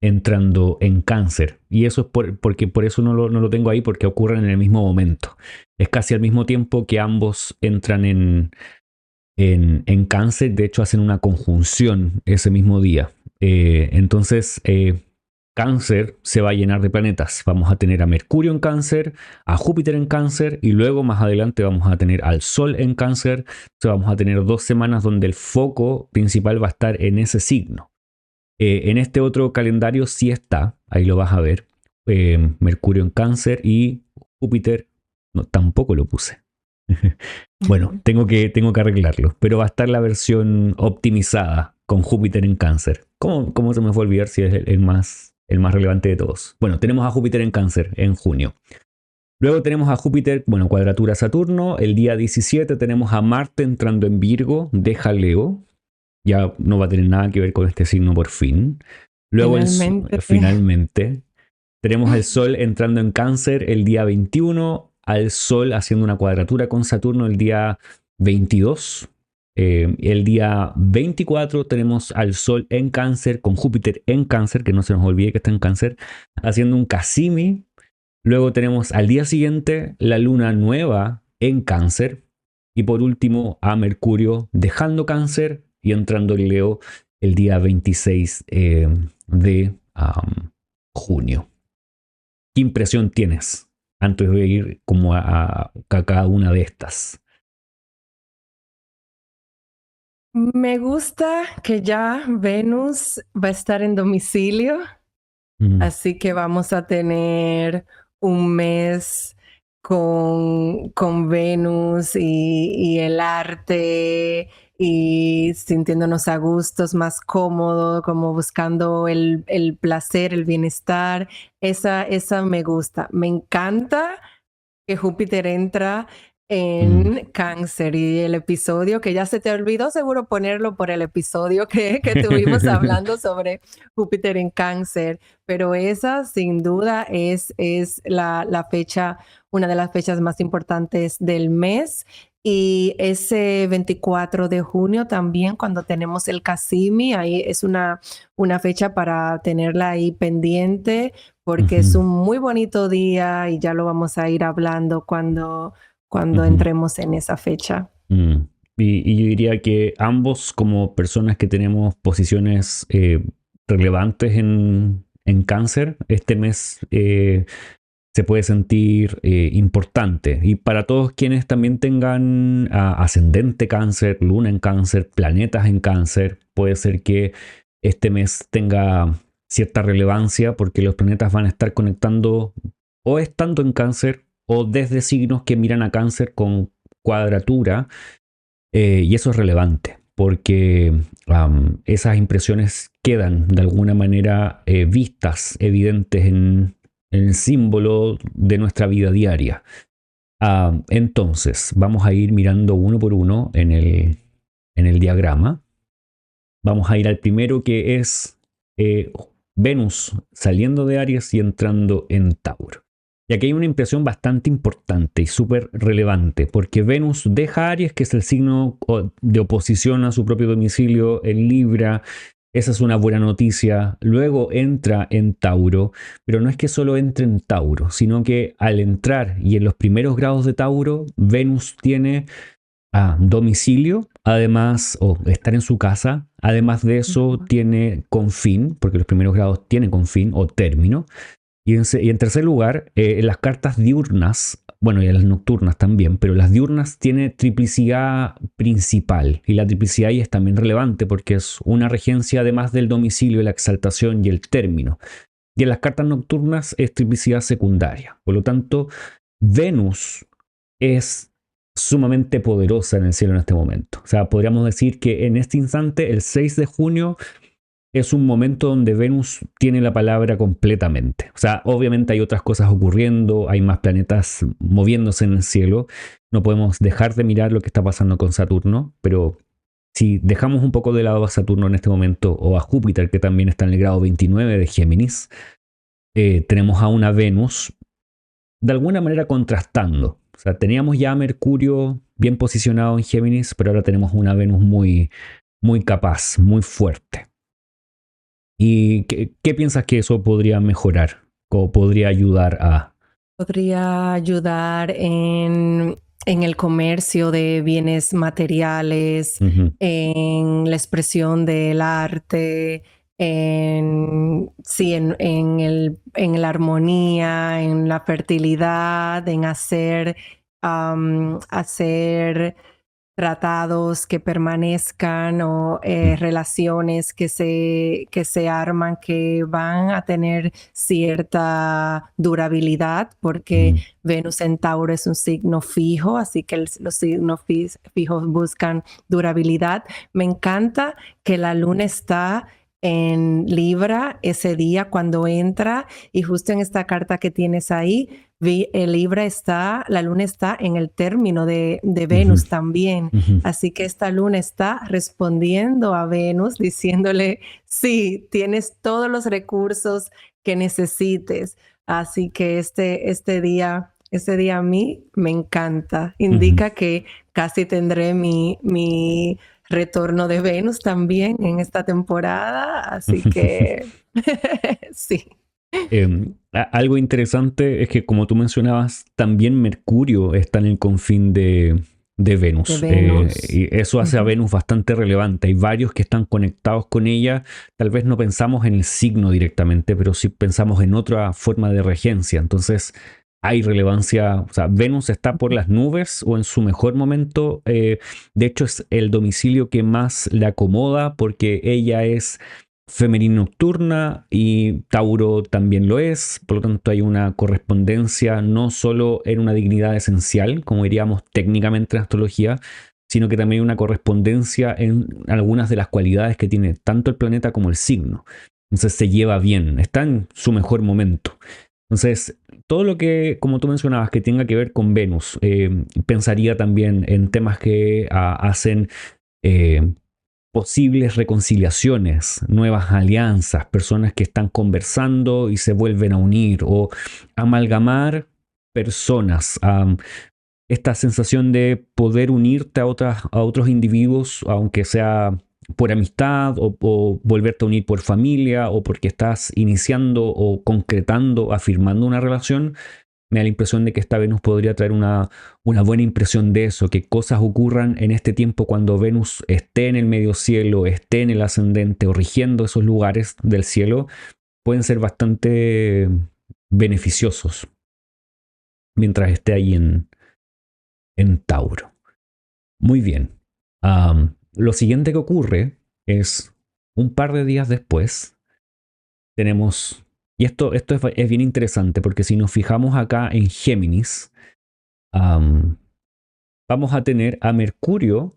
entrando en Cáncer. Y eso es porque por eso no lo tengo ahí, porque ocurren en el mismo momento. Es casi al mismo tiempo que ambos entran en Cáncer. De hecho, hacen una conjunción ese mismo día. Entonces, Cáncer se va a llenar de planetas. Vamos a tener a Mercurio en Cáncer, a Júpiter en Cáncer, y luego más adelante vamos a tener al Sol en Cáncer. Entonces vamos a tener 2 semanas donde el foco principal va a estar en ese signo. En este otro calendario sí está, ahí lo vas a ver, Mercurio en Cáncer y Júpiter, no, tampoco lo puse. Bueno, tengo que arreglarlo, pero va a estar la versión optimizada con Júpiter en Cáncer. ¿Cómo se me fue a olvidar si es el más relevante de todos? Bueno, tenemos a Júpiter en Cáncer en junio. Luego tenemos a Júpiter, bueno, cuadratura Saturno. El día 17 tenemos a Marte entrando en Virgo, deja Leo. Ya no va a tener nada que ver con este signo por fin. Luego, Finalmente. finalmente, tenemos el Sol entrando en Cáncer el día 21, al Sol haciendo una cuadratura con Saturno el día 22. El día 24 tenemos al Sol en Cáncer con Júpiter en Cáncer, que no se nos olvide que está en Cáncer, haciendo un Casimi. Luego tenemos al día siguiente la Luna nueva en Cáncer. Y por último a Mercurio dejando Cáncer y entrando en Leo el día 26 de junio. ¿Qué impresión tienes antes de ir como a cada una de estas? Me gusta que ya Venus va a estar en domicilio, así que vamos a tener un mes con Venus y el arte y sintiéndonos a gustos, más cómodo, como buscando el placer, el bienestar. Esa me gusta. Me encanta que Júpiter entra en Cáncer y el episodio que ya se te olvidó seguro ponerlo por el episodio que tuvimos hablando sobre Júpiter en Cáncer, pero esa sin duda es la fecha, una de las fechas más importantes del mes. Y ese 24 de junio también, cuando tenemos el Casimi, ahí es una fecha para tenerla ahí pendiente, porque es un muy bonito día y ya lo vamos a ir hablando cuando entremos en esa fecha. Y yo diría que ambos, como personas que tenemos posiciones relevantes en Cáncer, este mes se puede sentir importante. Y para todos quienes también tengan ascendente Cáncer, luna en Cáncer, planetas en Cáncer, puede ser que este mes tenga cierta relevancia porque los planetas van a estar conectando o estando en Cáncer o desde signos que miran a Cáncer con cuadratura, y eso es relevante porque esas impresiones quedan de alguna manera vistas, evidentes en el símbolo de nuestra vida diaria. Entonces, vamos a ir mirando uno por uno en el diagrama. Vamos a ir al primero, que es Venus saliendo de Aries y entrando en Tauro. Y aquí hay una impresión bastante importante y súper relevante, porque Venus deja Aries, que es el signo de oposición a su propio domicilio en Libra. Esa es una buena noticia. Luego entra en Tauro, pero no es que solo entre en Tauro, sino que al entrar y en los primeros grados de Tauro, Venus tiene domicilio, además, o estar en su casa. Además de eso, tiene confín, porque los primeros grados tienen confín o término. Y en tercer lugar, las cartas diurnas, bueno, y las nocturnas también, pero las diurnas tiene triplicidad principal. Y la triplicidad ahí es también relevante porque es una regencia además del domicilio, la exaltación y el término. Y en las cartas nocturnas es triplicidad secundaria. Por lo tanto, Venus es sumamente poderosa en el cielo en este momento. O sea, podríamos decir que en este instante, el 6 de junio, es un momento donde Venus tiene la palabra completamente. O sea, obviamente hay otras cosas ocurriendo, hay más planetas moviéndose en el cielo. No podemos dejar de mirar lo que está pasando con Saturno, pero si dejamos un poco de lado a Saturno en este momento, o a Júpiter, que también está en el grado 29 de Géminis, tenemos a una Venus de alguna manera contrastando. O sea, teníamos ya a Mercurio bien posicionado en Géminis, pero ahora tenemos una Venus muy, muy capaz, muy fuerte. ¿Y qué piensas que eso podría mejorar o podría ayudar a? Podría ayudar en el comercio de bienes materiales, en la expresión del arte, en la armonía, en la fertilidad, en hacer tratados que permanezcan o relaciones que se arman, que van a tener cierta durabilidad, porque Venus en Tauro es un signo fijo, así que los signos fijos buscan durabilidad. Me encanta que la luna está en Libra ese día cuando entra, y justo en esta carta que tienes ahí, la luna está en el término de Venus también. Así que esta luna está respondiendo a Venus, diciéndole, sí, tienes todos los recursos que necesites. Así que este día Ese día a mí me encanta. Ujú. Indica que casi tendré mi retorno de Venus también en esta temporada, así que sí, Algo interesante es que, como tú mencionabas, también Mercurio está en el confín de de Venus. Venus. Y eso hace a Ujú. Venus bastante relevante. Hay varios que están conectados con ella. Tal vez no pensamos en el signo directamente, pero sí pensamos en otra forma de regencia. Entonces, hay relevancia. O sea, Venus está por las nubes o en su mejor momento. De hecho, es el domicilio que más le acomoda porque ella es femenina nocturna y Tauro también lo es, por lo tanto hay una correspondencia no solo en una dignidad esencial, como diríamos técnicamente en astrología, sino que también hay una correspondencia en algunas de las cualidades que tiene tanto el planeta como el signo. Entonces se lleva bien, está en su mejor momento. Entonces, todo lo que, como tú mencionabas, que tenga que ver con Venus, pensaría también en temas que hacen eh, posibles reconciliaciones, nuevas alianzas, personas que están conversando y se vuelven a unir o amalgamar personas. Esta sensación de poder unirte a otros individuos, aunque sea por amistad o volverte a unir por familia o porque estás iniciando o concretando, afirmando una relación, me da la impresión de que esta Venus podría traer una buena impresión de eso, que cosas ocurran en este tiempo cuando Venus esté en el medio cielo, esté en el ascendente o rigiendo esos lugares del cielo, pueden ser bastante beneficiosos mientras esté ahí en Tauro. Muy bien. Lo siguiente que ocurre es un par de días después, tenemos, y esto es bien interesante porque si nos fijamos acá en Géminis, um, vamos a tener a Mercurio.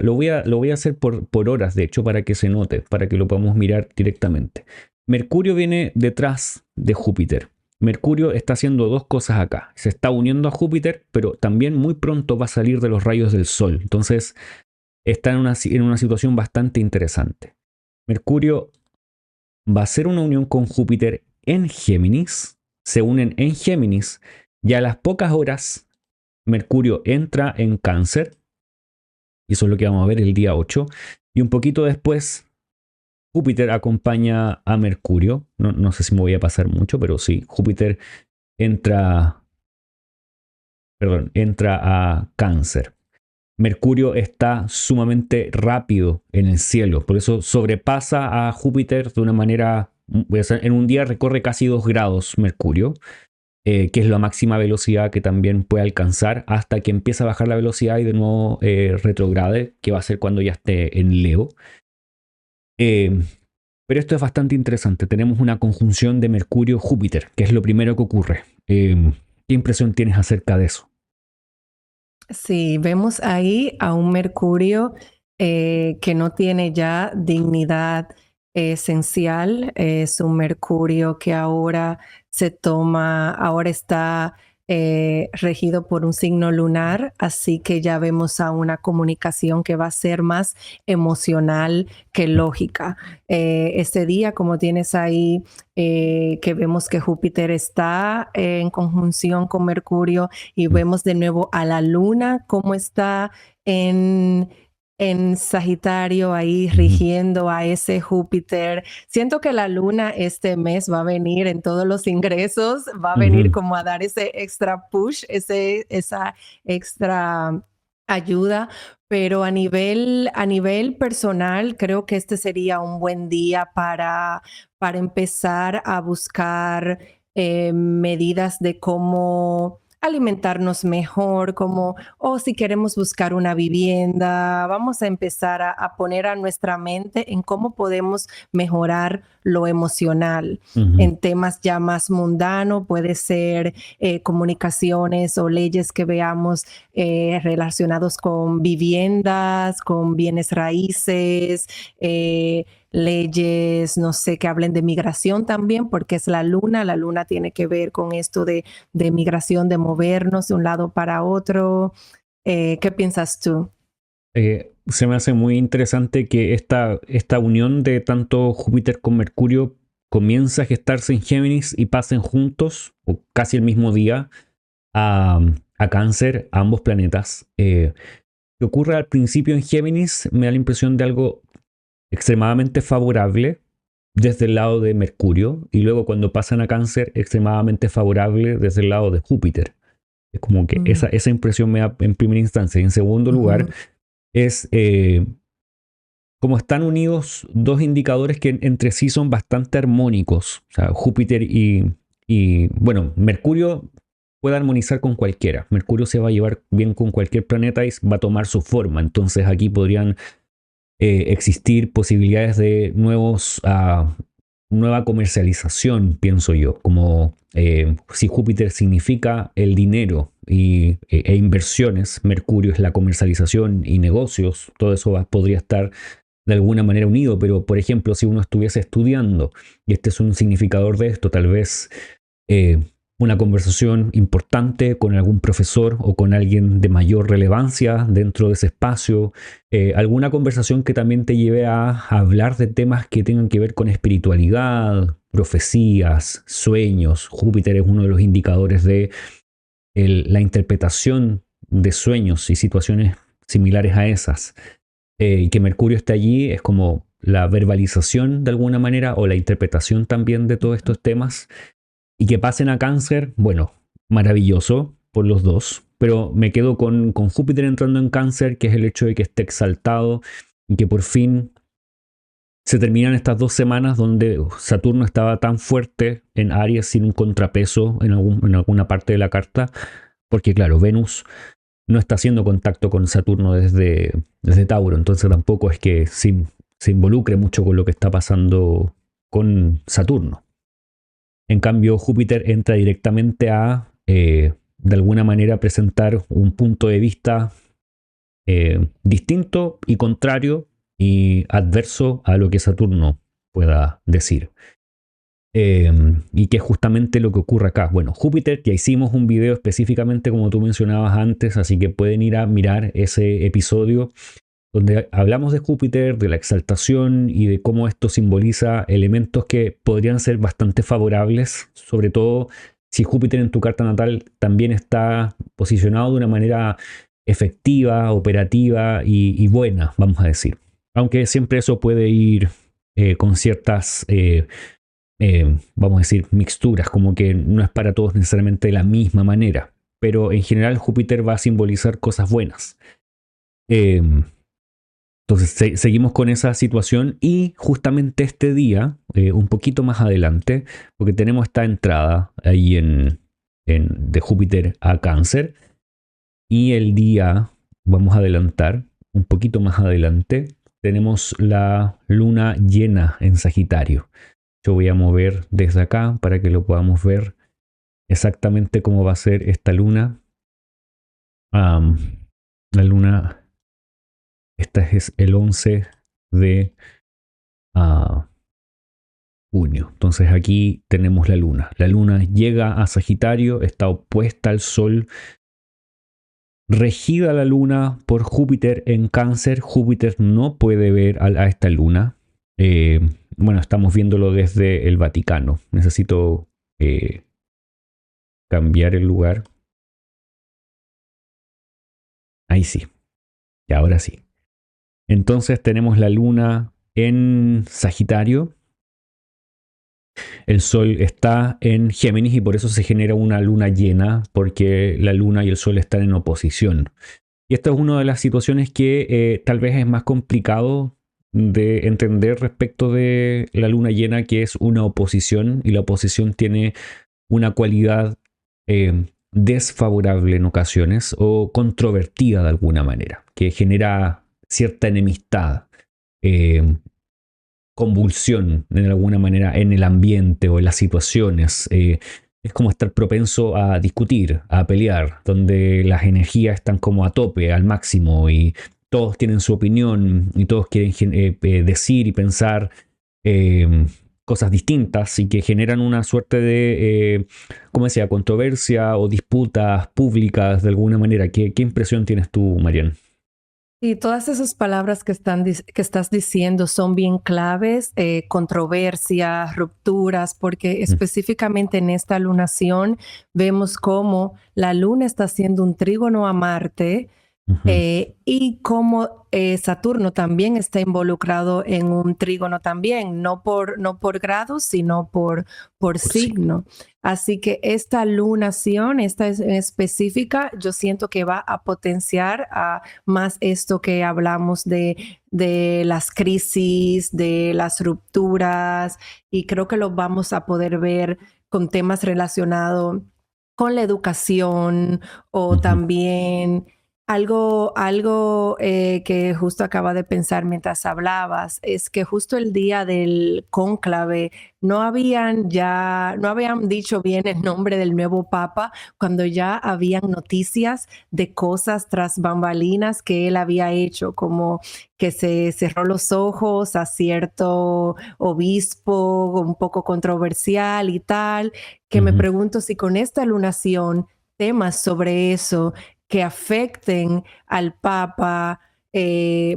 Lo voy a hacer por horas, de hecho, para que se note, para que lo podamos mirar directamente. Mercurio viene detrás de Júpiter. Mercurio está haciendo dos cosas acá. Se está uniendo a Júpiter, pero también muy pronto va a salir de los rayos del Sol. Entonces, está en una situación bastante interesante. Mercurio va a hacer una unión con Júpiter en Géminis. Se unen en Géminis. Y a las pocas horas, Mercurio entra en Cáncer y eso es lo que vamos a ver el día 8. Y un poquito después, Júpiter acompaña a Mercurio. No sé si me voy a pasar mucho, pero sí, Júpiter entra, perdón, entra a Cáncer. Mercurio está sumamente rápido en el cielo, por eso sobrepasa a Júpiter de una manera, en un día recorre casi 2 grados Mercurio, que es la máxima velocidad que también puede alcanzar hasta que empieza a bajar la velocidad y de nuevo retrograde, que va a ser cuando ya esté en Leo. Eh, pero esto es bastante interesante. Tenemos una conjunción de Mercurio-Júpiter, que es lo primero que ocurre. ¿Qué impresión tienes acerca de eso? Sí, vemos ahí a un Mercurio que no tiene ya dignidad esencial. Es un Mercurio que ahora ahora está regido por un signo lunar, así que ya vemos a una comunicación que va a ser más emocional que lógica. Ese día, como tienes ahí, que vemos que Júpiter está en conjunción con Mercurio, y vemos de nuevo a la luna cómo está en, en Sagitario ahí Ujú, rigiendo a ese Júpiter. Siento que la luna este mes va a venir en todos los ingresos, va a venir ujú, como a dar ese extra push, esa extra ayuda, pero a nivel personal creo que este sería un buen día para empezar a buscar medidas de cómo alimentarnos mejor, como, o si queremos buscar una vivienda, vamos a empezar a poner a nuestra mente en cómo podemos mejorar lo emocional. ujú. En temas ya más mundanos, puede ser comunicaciones o leyes que veamos relacionados con viviendas, con bienes raíces, leyes, no sé, que hablen de migración también, porque es la luna tiene que ver con esto de migración, de movernos de un lado para otro. ¿Qué piensas tú? Se me hace muy interesante que esta unión de tanto Júpiter con Mercurio comienza a gestarse en Géminis y pasen juntos, o casi el mismo día, a, a Cáncer, a ambos planetas. Que ocurre al principio en Géminis me da la impresión de algo extremadamente favorable desde el lado de Mercurio, y luego cuando pasan a Cáncer, extremadamente favorable desde el lado de Júpiter. Es como que esa impresión me da en primera instancia. Y en segundo lugar, es como están unidos dos indicadores que entre sí son bastante armónicos. O sea, Júpiter bueno, Mercurio puede armonizar con cualquiera. Mercurio se va a llevar bien con cualquier planeta y va a tomar su forma. Entonces aquí podrían existir posibilidades de nueva comercialización, pienso yo, como si Júpiter significa el dinero e inversiones, Mercurio es la comercialización y negocios, todo eso podría estar de alguna manera unido, pero por ejemplo, si uno estuviese estudiando, y este es un significador de esto, tal vez una conversación importante con algún profesor o con alguien de mayor relevancia dentro de ese espacio, alguna conversación que también te lleve a hablar de temas que tengan que ver con espiritualidad, profecías, sueños. Júpiter es uno de los indicadores de la interpretación de sueños y situaciones similares a esas. Y que Mercurio esté allí es como la verbalización de alguna manera o la interpretación también de todos estos temas. Y que pasen a Cáncer, bueno, maravilloso por los dos, pero me quedo con Júpiter entrando en Cáncer, que es el hecho de que esté exaltado y que por fin se terminan estas 2 semanas donde Saturno estaba tan fuerte en Aries sin un contrapeso en alguna parte de la carta, porque claro, Venus no está haciendo contacto con Saturno desde Tauro, entonces tampoco es que se involucre mucho con lo que está pasando con Saturno. En cambio, Júpiter entra directamente a, de alguna manera, presentar un punto de vista distinto y contrario y adverso a lo que Saturno pueda decir. Y que es justamente lo que ocurre acá. Bueno, Júpiter, ya hicimos un video específicamente como tú mencionabas antes, así que pueden ir a mirar ese episodio donde hablamos de Júpiter, de la exaltación y de cómo esto simboliza elementos que podrían ser bastante favorables, sobre todo si Júpiter en tu carta natal también está posicionado de una manera efectiva, operativa y buena, vamos a decir. Aunque siempre eso puede ir con ciertas, vamos a decir, mixturas, como que no es para todos necesariamente de la misma manera, pero en general Júpiter va a simbolizar cosas buenas. Entonces seguimos con esa situación y justamente este día, un poquito más adelante, porque tenemos esta entrada ahí de Júpiter a Cáncer, y el día, vamos a adelantar, un poquito más adelante, tenemos la luna llena en Sagitario. Yo voy a mover desde acá para que lo podamos ver exactamente cómo va a ser esta luna. La luna... Este es el 11 de junio. Entonces aquí tenemos la luna. La luna llega a Sagitario, está opuesta al Sol. Regida la luna por Júpiter en Cáncer. Júpiter no puede ver a esta luna. Bueno, estamos viéndolo desde el Vaticano. Necesito cambiar el lugar. Ahí sí. Y ahora sí. Entonces tenemos la luna en Sagitario. El Sol está en Géminis y por eso se genera una luna llena, porque la luna y el Sol están en oposición. Y esta es una de las situaciones que tal vez es más complicado de entender respecto de la luna llena, que es una oposición, y la oposición tiene una cualidad desfavorable en ocasiones o controvertida de alguna manera, que genera cierta enemistad, convulsión de alguna manera en el ambiente o en las situaciones. Es como estar propenso a discutir, a pelear, donde las energías están como a tope, al máximo, y todos tienen su opinión y todos quieren decir y pensar cosas distintas, y que generan una suerte de, ¿cómo decía?, controversia o disputas públicas de alguna manera. ¿Qué impresión tienes tú, Marian? Y todas esas palabras que estás diciendo son bien claves, controversias, rupturas, porque Mm, específicamente en esta lunación vemos cómo la luna está haciendo un trígono a Marte, ujú. y como Saturno también está involucrado en un trígono también, no por grados, sino por Por sí. signo. Así que esta lunación, esta es en específica, yo siento que va a potenciar más esto que hablamos de las crisis, de las rupturas, y creo que lo vamos a poder ver con temas relacionados con la educación o Ujú. también algo que justo acaba de pensar mientras hablabas es que justo el día del cónclave no habían dicho bien el nombre del nuevo papa cuando ya habían noticias de cosas tras bambalinas que él había hecho, como que se cerró los ojos a cierto obispo un poco controversial y tal, que me Ujú. pregunto si con esta lunación temas sobre eso que afecten al Papa,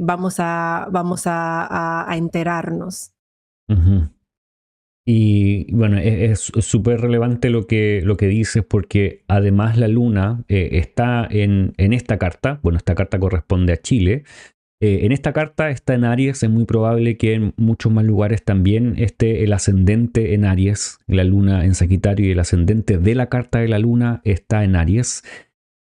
vamos a enterarnos. Ujú. Y bueno, es súper relevante lo que dices porque además la luna está en esta carta, bueno, esta carta corresponde a Chile, en esta carta está en Aries, es muy probable que en muchos más lugares también esté el ascendente en Aries, la luna en Sagitario y el ascendente de la carta de la luna está en Aries.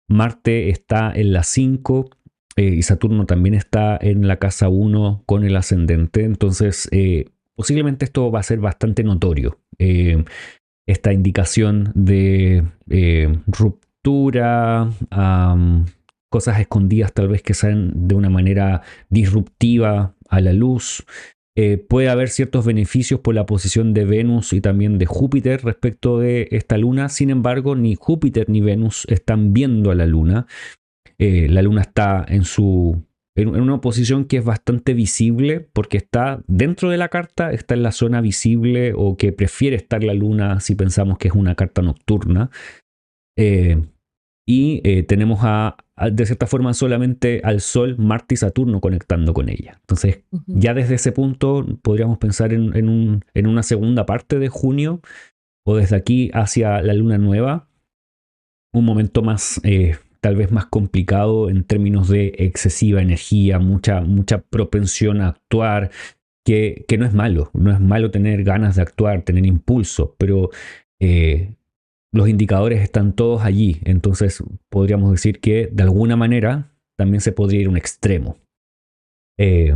Marte está en la 5 y Saturno también está en la casa 1 con el ascendente. Entonces, posiblemente esto va a ser bastante notorio. Esta indicación de ruptura, cosas escondidas tal vez que sean de una manera disruptiva a la luz. Puede haber ciertos beneficios por la posición de Venus y también de Júpiter respecto de esta luna. Sin embargo, ni Júpiter ni Venus están viendo a la luna. La luna está en una posición que es bastante visible porque está dentro de la carta, está en la zona visible o que prefiere estar la luna si pensamos que es una carta nocturna. Eh, Tenemos de cierta forma solamente al Sol, Marte y Saturno conectando con ella. Entonces, Ujú. ya desde ese punto podríamos pensar en una segunda parte de junio o desde aquí hacia la luna nueva, un momento más, tal vez más complicado en términos de excesiva energía, mucha propensión a actuar, que no es malo, no es malo tener ganas de actuar, tener impulso, pero eh, los indicadores están todos allí, entonces podríamos decir que de alguna manera también se podría ir a un extremo. Eh,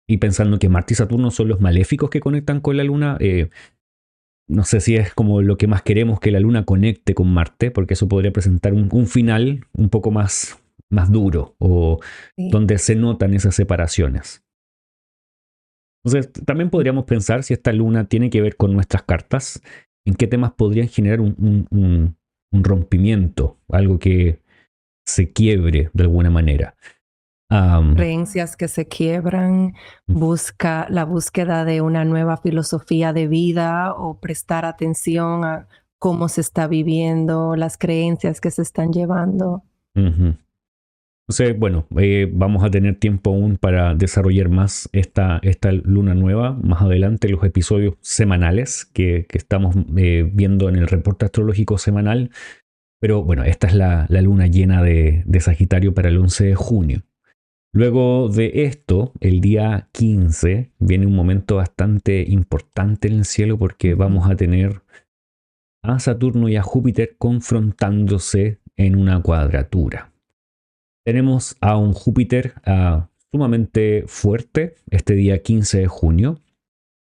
y pensando que Marte y Saturno son los maléficos que conectan con la Luna, no sé si es como lo que más queremos que la Luna conecte con Marte, porque eso podría presentar un final un poco más duro o Sí. donde se notan esas separaciones. Entonces, también podríamos pensar si esta Luna tiene que ver con nuestras cartas, en qué temas podrían generar un rompimiento, algo que se quiebre de alguna manera. Am, Creencias que se quiebran, busca la búsqueda de una nueva filosofía de vida o prestar atención a cómo se está viviendo, las creencias que se están llevando. ujú. Entonces, bueno, vamos a tener tiempo aún para desarrollar más esta luna nueva, más adelante los episodios semanales que estamos viendo en el reporte astrológico semanal. Pero bueno, esta es la luna llena de Sagitario para el 11 de junio. Luego de esto, el día 15, viene un momento bastante importante en el cielo porque Ujú. vamos a tener a Saturno y a Júpiter confrontándose en una cuadratura. Tenemos a un Júpiter sumamente fuerte este día 15 de junio,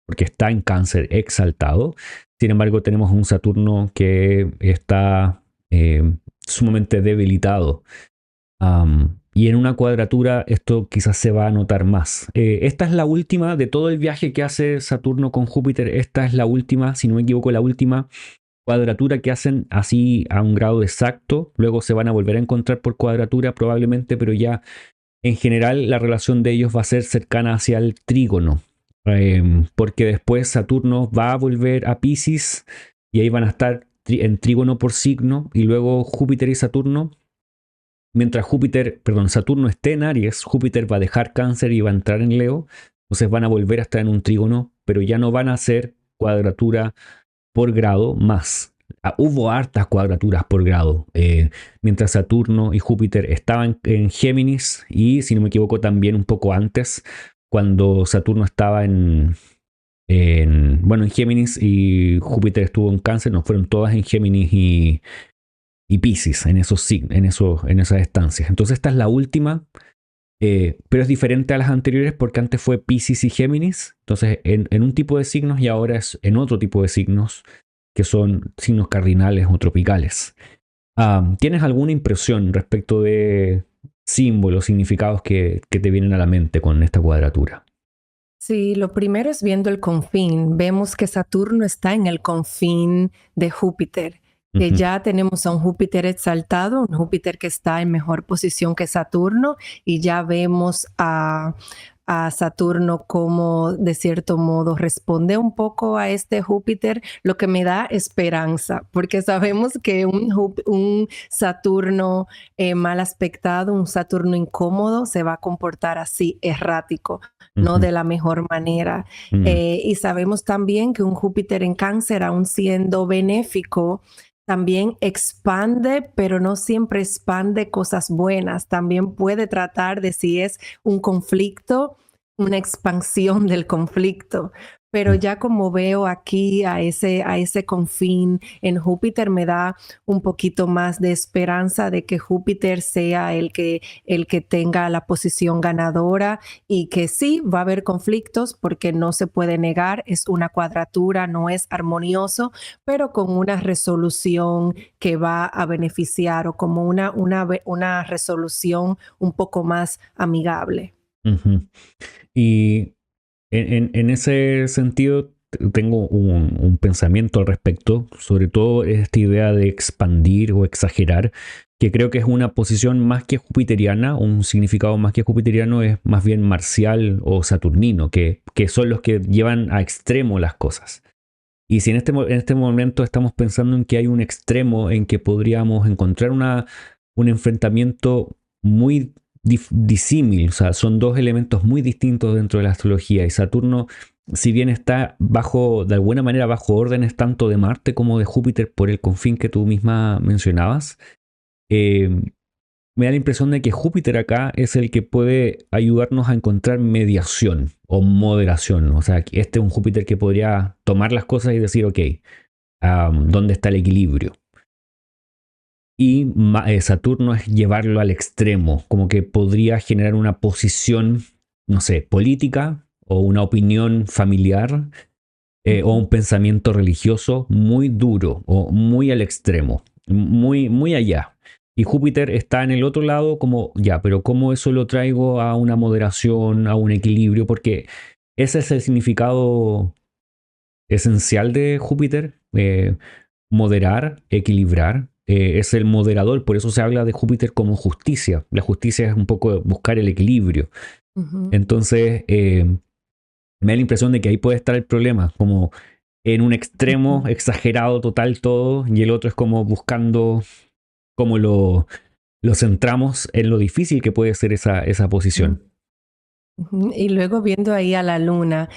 porque está en Cáncer exaltado. Sin embargo, tenemos un Saturno que está sumamente debilitado. Y en una cuadratura esto quizás se va a notar más. Esta es la última de todo el viaje que hace Saturno con Júpiter. Esta es la última, si no me equivoco, la última cuadratura que hacen así a un grado exacto. Luego se van a volver a encontrar por cuadratura probablemente, pero ya en general la relación de ellos va a ser cercana hacia el trígono. Porque después Saturno va a volver a Piscis y ahí van a estar en trígono por signo y luego Júpiter y Saturno mientras Saturno esté en Aries, Júpiter va a dejar Cáncer y va a entrar en Leo. Entonces van a volver a estar en un trígono, pero ya no van a ser cuadratura por grado más. Hubo hartas cuadraturas por grado, mientras Saturno y Júpiter estaban en Géminis y, si no me equivoco, también un poco antes, cuando Saturno estaba en Géminis y Júpiter estuvo en Cáncer, no fueron todas en Géminis y Piscis, en esas estancias. Entonces esta es la última, pero es diferente a las anteriores porque antes fue Piscis y Géminis, entonces en un tipo de signos y ahora es en otro tipo de signos, que son signos cardinales o tropicales. ¿Tienes alguna impresión respecto de símbolos, significados que te vienen a la mente con esta cuadratura? Sí, lo primero es viendo el confín. Vemos que Saturno está en el confín de Júpiter, que ya tenemos a un Júpiter exaltado, un Júpiter que está en mejor posición que Saturno, y ya vemos a Saturno como de cierto modo responde un poco a este Júpiter, lo que me da esperanza, porque sabemos que un Saturno mal aspectado, un Saturno incómodo, se va a comportar así, errático, no de la mejor manera. Y sabemos también que un Júpiter en Cáncer, aun siendo benéfico, también expande, pero no siempre expande cosas buenas. También puede tratar de, si es un conflicto, una expansión del conflicto. Pero ya como veo aquí a ese confín en Júpiter, me da un poquito más de esperanza de que Júpiter sea el que tenga la posición ganadora, y que sí va a haber conflictos porque no se puede negar, es una cuadratura, no es armonioso, pero con una resolución que va a beneficiar, o como una resolución un poco más amigable. Y en ese sentido tengo un pensamiento al respecto, sobre todo esta idea de expandir o exagerar, que creo que es una posición más que jupiteriana, un significado más que jupiteriano, es más bien marcial o saturnino, que son los que llevan a extremo las cosas. Y si en este momento estamos pensando en que hay un extremo en que podríamos encontrar un enfrentamiento muy disímil, o sea, son dos elementos muy distintos dentro de la astrología, y Saturno, si bien está de alguna manera bajo órdenes tanto de Marte como de Júpiter por el confín que tú misma mencionabas, me da la impresión de que Júpiter acá es el que puede ayudarnos a encontrar mediación o moderación. O sea, este es un Júpiter que podría tomar las cosas y decir, ok, ¿dónde está el equilibrio? Y Saturno es llevarlo al extremo, como que podría generar una posición, no sé, política o una opinión familiar, o un pensamiento religioso muy duro o muy al extremo, muy, muy allá. Y Júpiter está en el otro lado como, ya, pero ¿cómo eso lo traigo a una moderación, a un equilibrio? Porque ese es el significado esencial de Júpiter, moderar, equilibrar. Es el moderador, por eso se habla de Júpiter como justicia. La justicia es un poco buscar el equilibrio. Entonces, me da la impresión de que ahí puede estar el problema, como en un extremo exagerado total todo, y el otro es como buscando cómo lo centramos en lo difícil que puede ser esa posición. Y luego viendo ahí a la luna,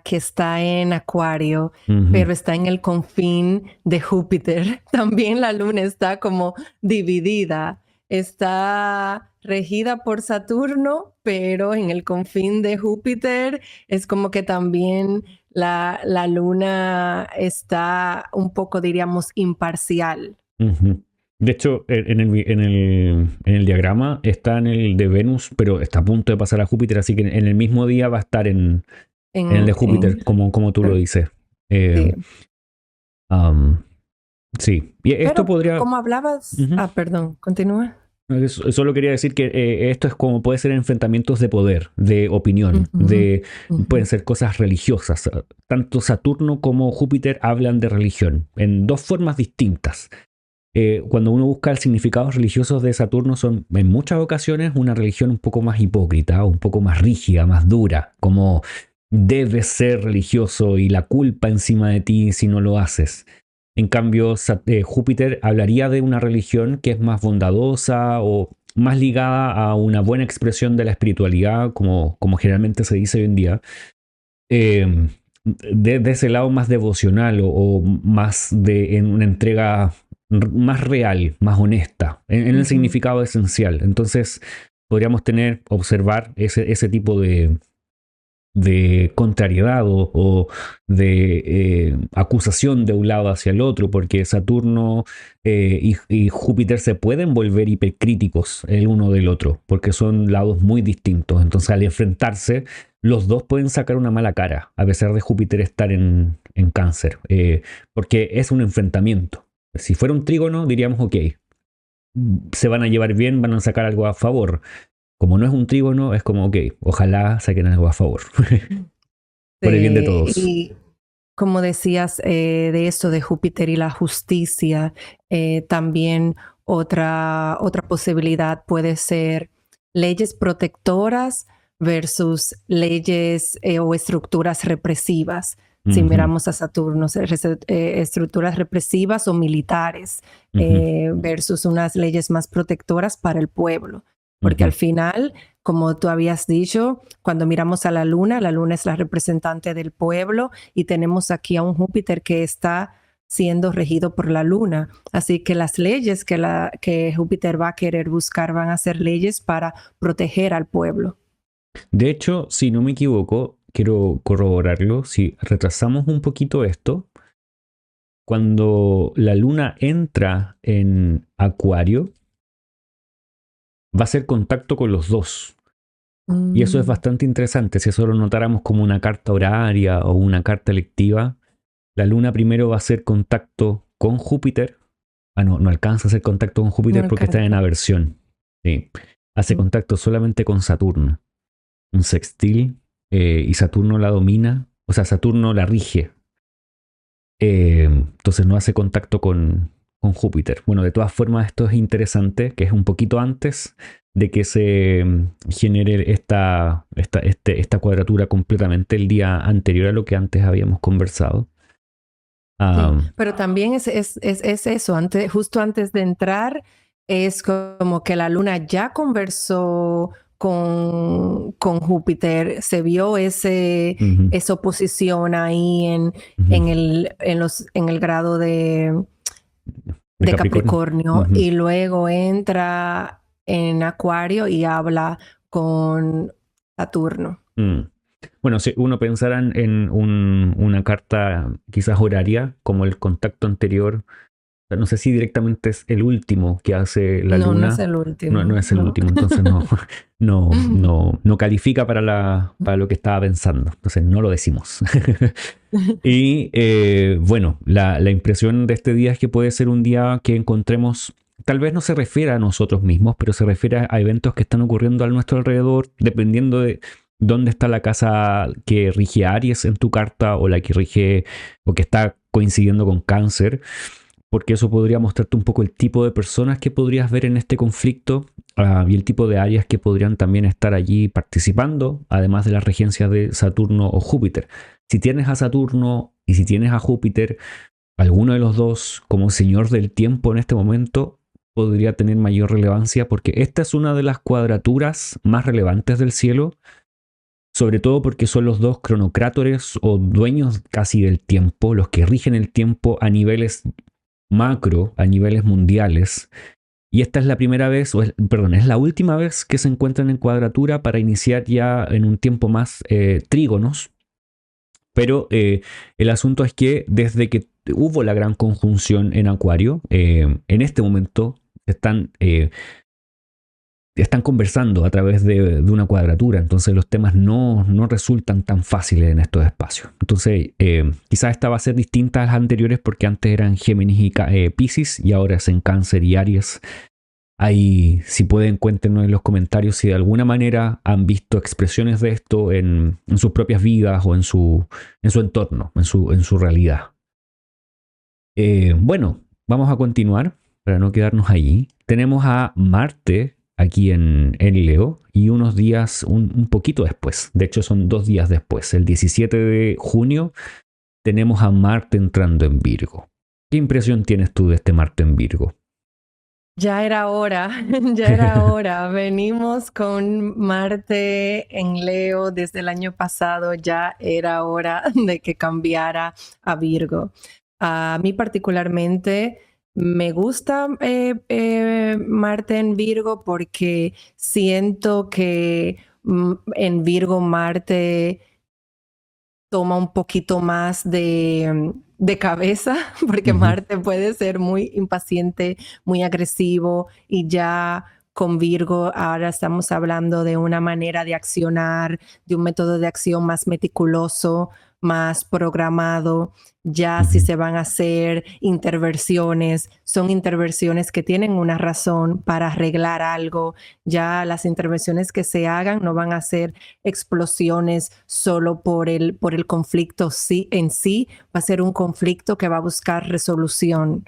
que está en Acuario, pero está en el confín de Júpiter. También la luna está como dividida. Está regida por Saturno, pero en el confín de Júpiter es como que también la luna está un poco, diríamos, imparcial. De hecho, en el diagrama está en el de Venus, pero está a punto de pasar a Júpiter, así que en el mismo día va a estar en el de Júpiter, como tú lo dices. Sí. Sí. Y esto Pero podría... como hablabas... perdón, continúa. Solo quería decir que esto es como puede ser enfrentamientos de poder, de opinión, pueden ser cosas religiosas. Tanto Saturno como Júpiter hablan de religión en dos formas distintas. Cuando uno busca el significados religiosos de Saturno, son en muchas ocasiones una religión un poco más hipócrita, un poco más rígida, más dura, como debes ser religioso y la culpa encima de ti si no lo haces. En cambio, Júpiter hablaría de una religión que es más bondadosa o más ligada a una buena expresión de la espiritualidad, como generalmente se dice hoy en día, eh, de ese lado más devocional o más en una entrega más real, más honesta, en el significado esencial. Entonces, podríamos observar ese tipo de contrariedad o de acusación de un lado hacia el otro, porque Saturno y Júpiter se pueden volver hipercríticos el uno del otro, porque son lados muy distintos. Entonces, al enfrentarse, los dos pueden sacar una mala cara, a pesar de Júpiter estar en Cáncer, porque es un enfrentamiento. Si fuera un trígono, diríamos, ok, se van a llevar bien, van a sacar algo a favor. Como no es un trígono, es como, ok, ojalá saquen algo a favor. Por el bien de todos. Y como decías de esto de Júpiter y la justicia, también otra posibilidad puede ser leyes protectoras versus leyes o estructuras represivas. Si miramos a Saturno, estructuras represivas o militares versus unas leyes más protectoras para el pueblo. Porque al final, como tú habías dicho, cuando miramos a la luna es la representante del pueblo y tenemos aquí a un Júpiter que está siendo regido por la luna. Así que las leyes que Júpiter va a querer buscar van a ser leyes para proteger al pueblo. De hecho, si no me equivoco, quiero corroborarlo, si retrasamos un poquito esto, cuando la luna entra en Acuario, va a hacer contacto con los dos. Y eso es bastante interesante. Si eso lo notáramos como una carta horaria o una carta electiva, la luna primero va a hacer contacto con Júpiter. No alcanza a hacer contacto con Júpiter porque está en aversión. Sí. Hace contacto solamente con Saturno. Un sextil y Saturno la domina. O sea, Saturno la rige. Entonces no hace contacto con Júpiter. Bueno, de todas formas, esto es interesante, que es un poquito antes de que se genere esta cuadratura completamente el día anterior a lo que antes habíamos conversado. Sí, pero también es eso, justo antes de entrar, es como que la luna ya conversó con Júpiter, se vio esa oposición ahí en el grado de Capricornio y luego entra en Acuario y habla con Saturno. Bueno, si uno pensara en una carta quizás horaria, como el contacto anterior, no sé si directamente es el último que hace la luna. No es el último. No es el último, entonces no califica para lo que estaba pensando. Entonces no lo decimos. Y bueno, la impresión de este día es que puede ser un día que encontremos, tal vez no se refiere a nosotros mismos, pero se refiere a eventos que están ocurriendo a nuestro alrededor, dependiendo de dónde está la casa que rige Aries en tu carta o la que rige o que está coincidiendo con Cáncer, porque eso podría mostrarte un poco el tipo de personas que podrías ver en este conflicto y el tipo de áreas que podrían también estar allí participando, además de las regencias de Saturno o Júpiter. Si tienes a Saturno y si tienes a Júpiter, alguno de los dos como señor del tiempo en este momento podría tener mayor relevancia, porque esta es una de las cuadraturas más relevantes del cielo, sobre todo porque son los dos cronocrátores o dueños casi del tiempo, los que rigen el tiempo a niveles macro, a niveles mundiales. Y esta es la primera vez, es la última vez que se encuentran en cuadratura para iniciar ya en un tiempo más trígonos. Pero el asunto es que desde que hubo la gran conjunción en Acuario, en este momento están conversando a través de una cuadratura, entonces los temas no resultan tan fáciles en estos espacios. Entonces quizás esta va a ser distinta a las anteriores porque antes eran Géminis y Piscis y ahora es en Cáncer y Aries. Ahí, si pueden, cuéntenos en los comentarios si de alguna manera han visto expresiones de esto en sus propias vidas o en su entorno, en su realidad. Bueno, vamos a continuar para no quedarnos allí. Tenemos a Marte aquí en Leo y unos días, un poquito después, de hecho son 2 días después, el 17 de junio, tenemos a Marte entrando en Virgo. ¿Qué impresión tienes tú de este Marte en Virgo? Ya era hora, ya era hora. Venimos con Marte en Leo desde el año pasado, ya era hora de que cambiara a Virgo. A mí particularmente me gusta Marte en Virgo porque siento que en Virgo Marte toma un poquito más de cabeza, porque Ujú, Marte puede ser muy impaciente, muy agresivo y ya con Virgo ahora estamos hablando de una manera de accionar, de un método de acción más meticuloso, más programado. Ya si ujú, se van a hacer intervenciones, son intervenciones que tienen una razón para arreglar algo. Ya las intervenciones que se hagan no van a ser explosiones solo por el conflicto sí, en sí, va a ser un conflicto que va a buscar resolución.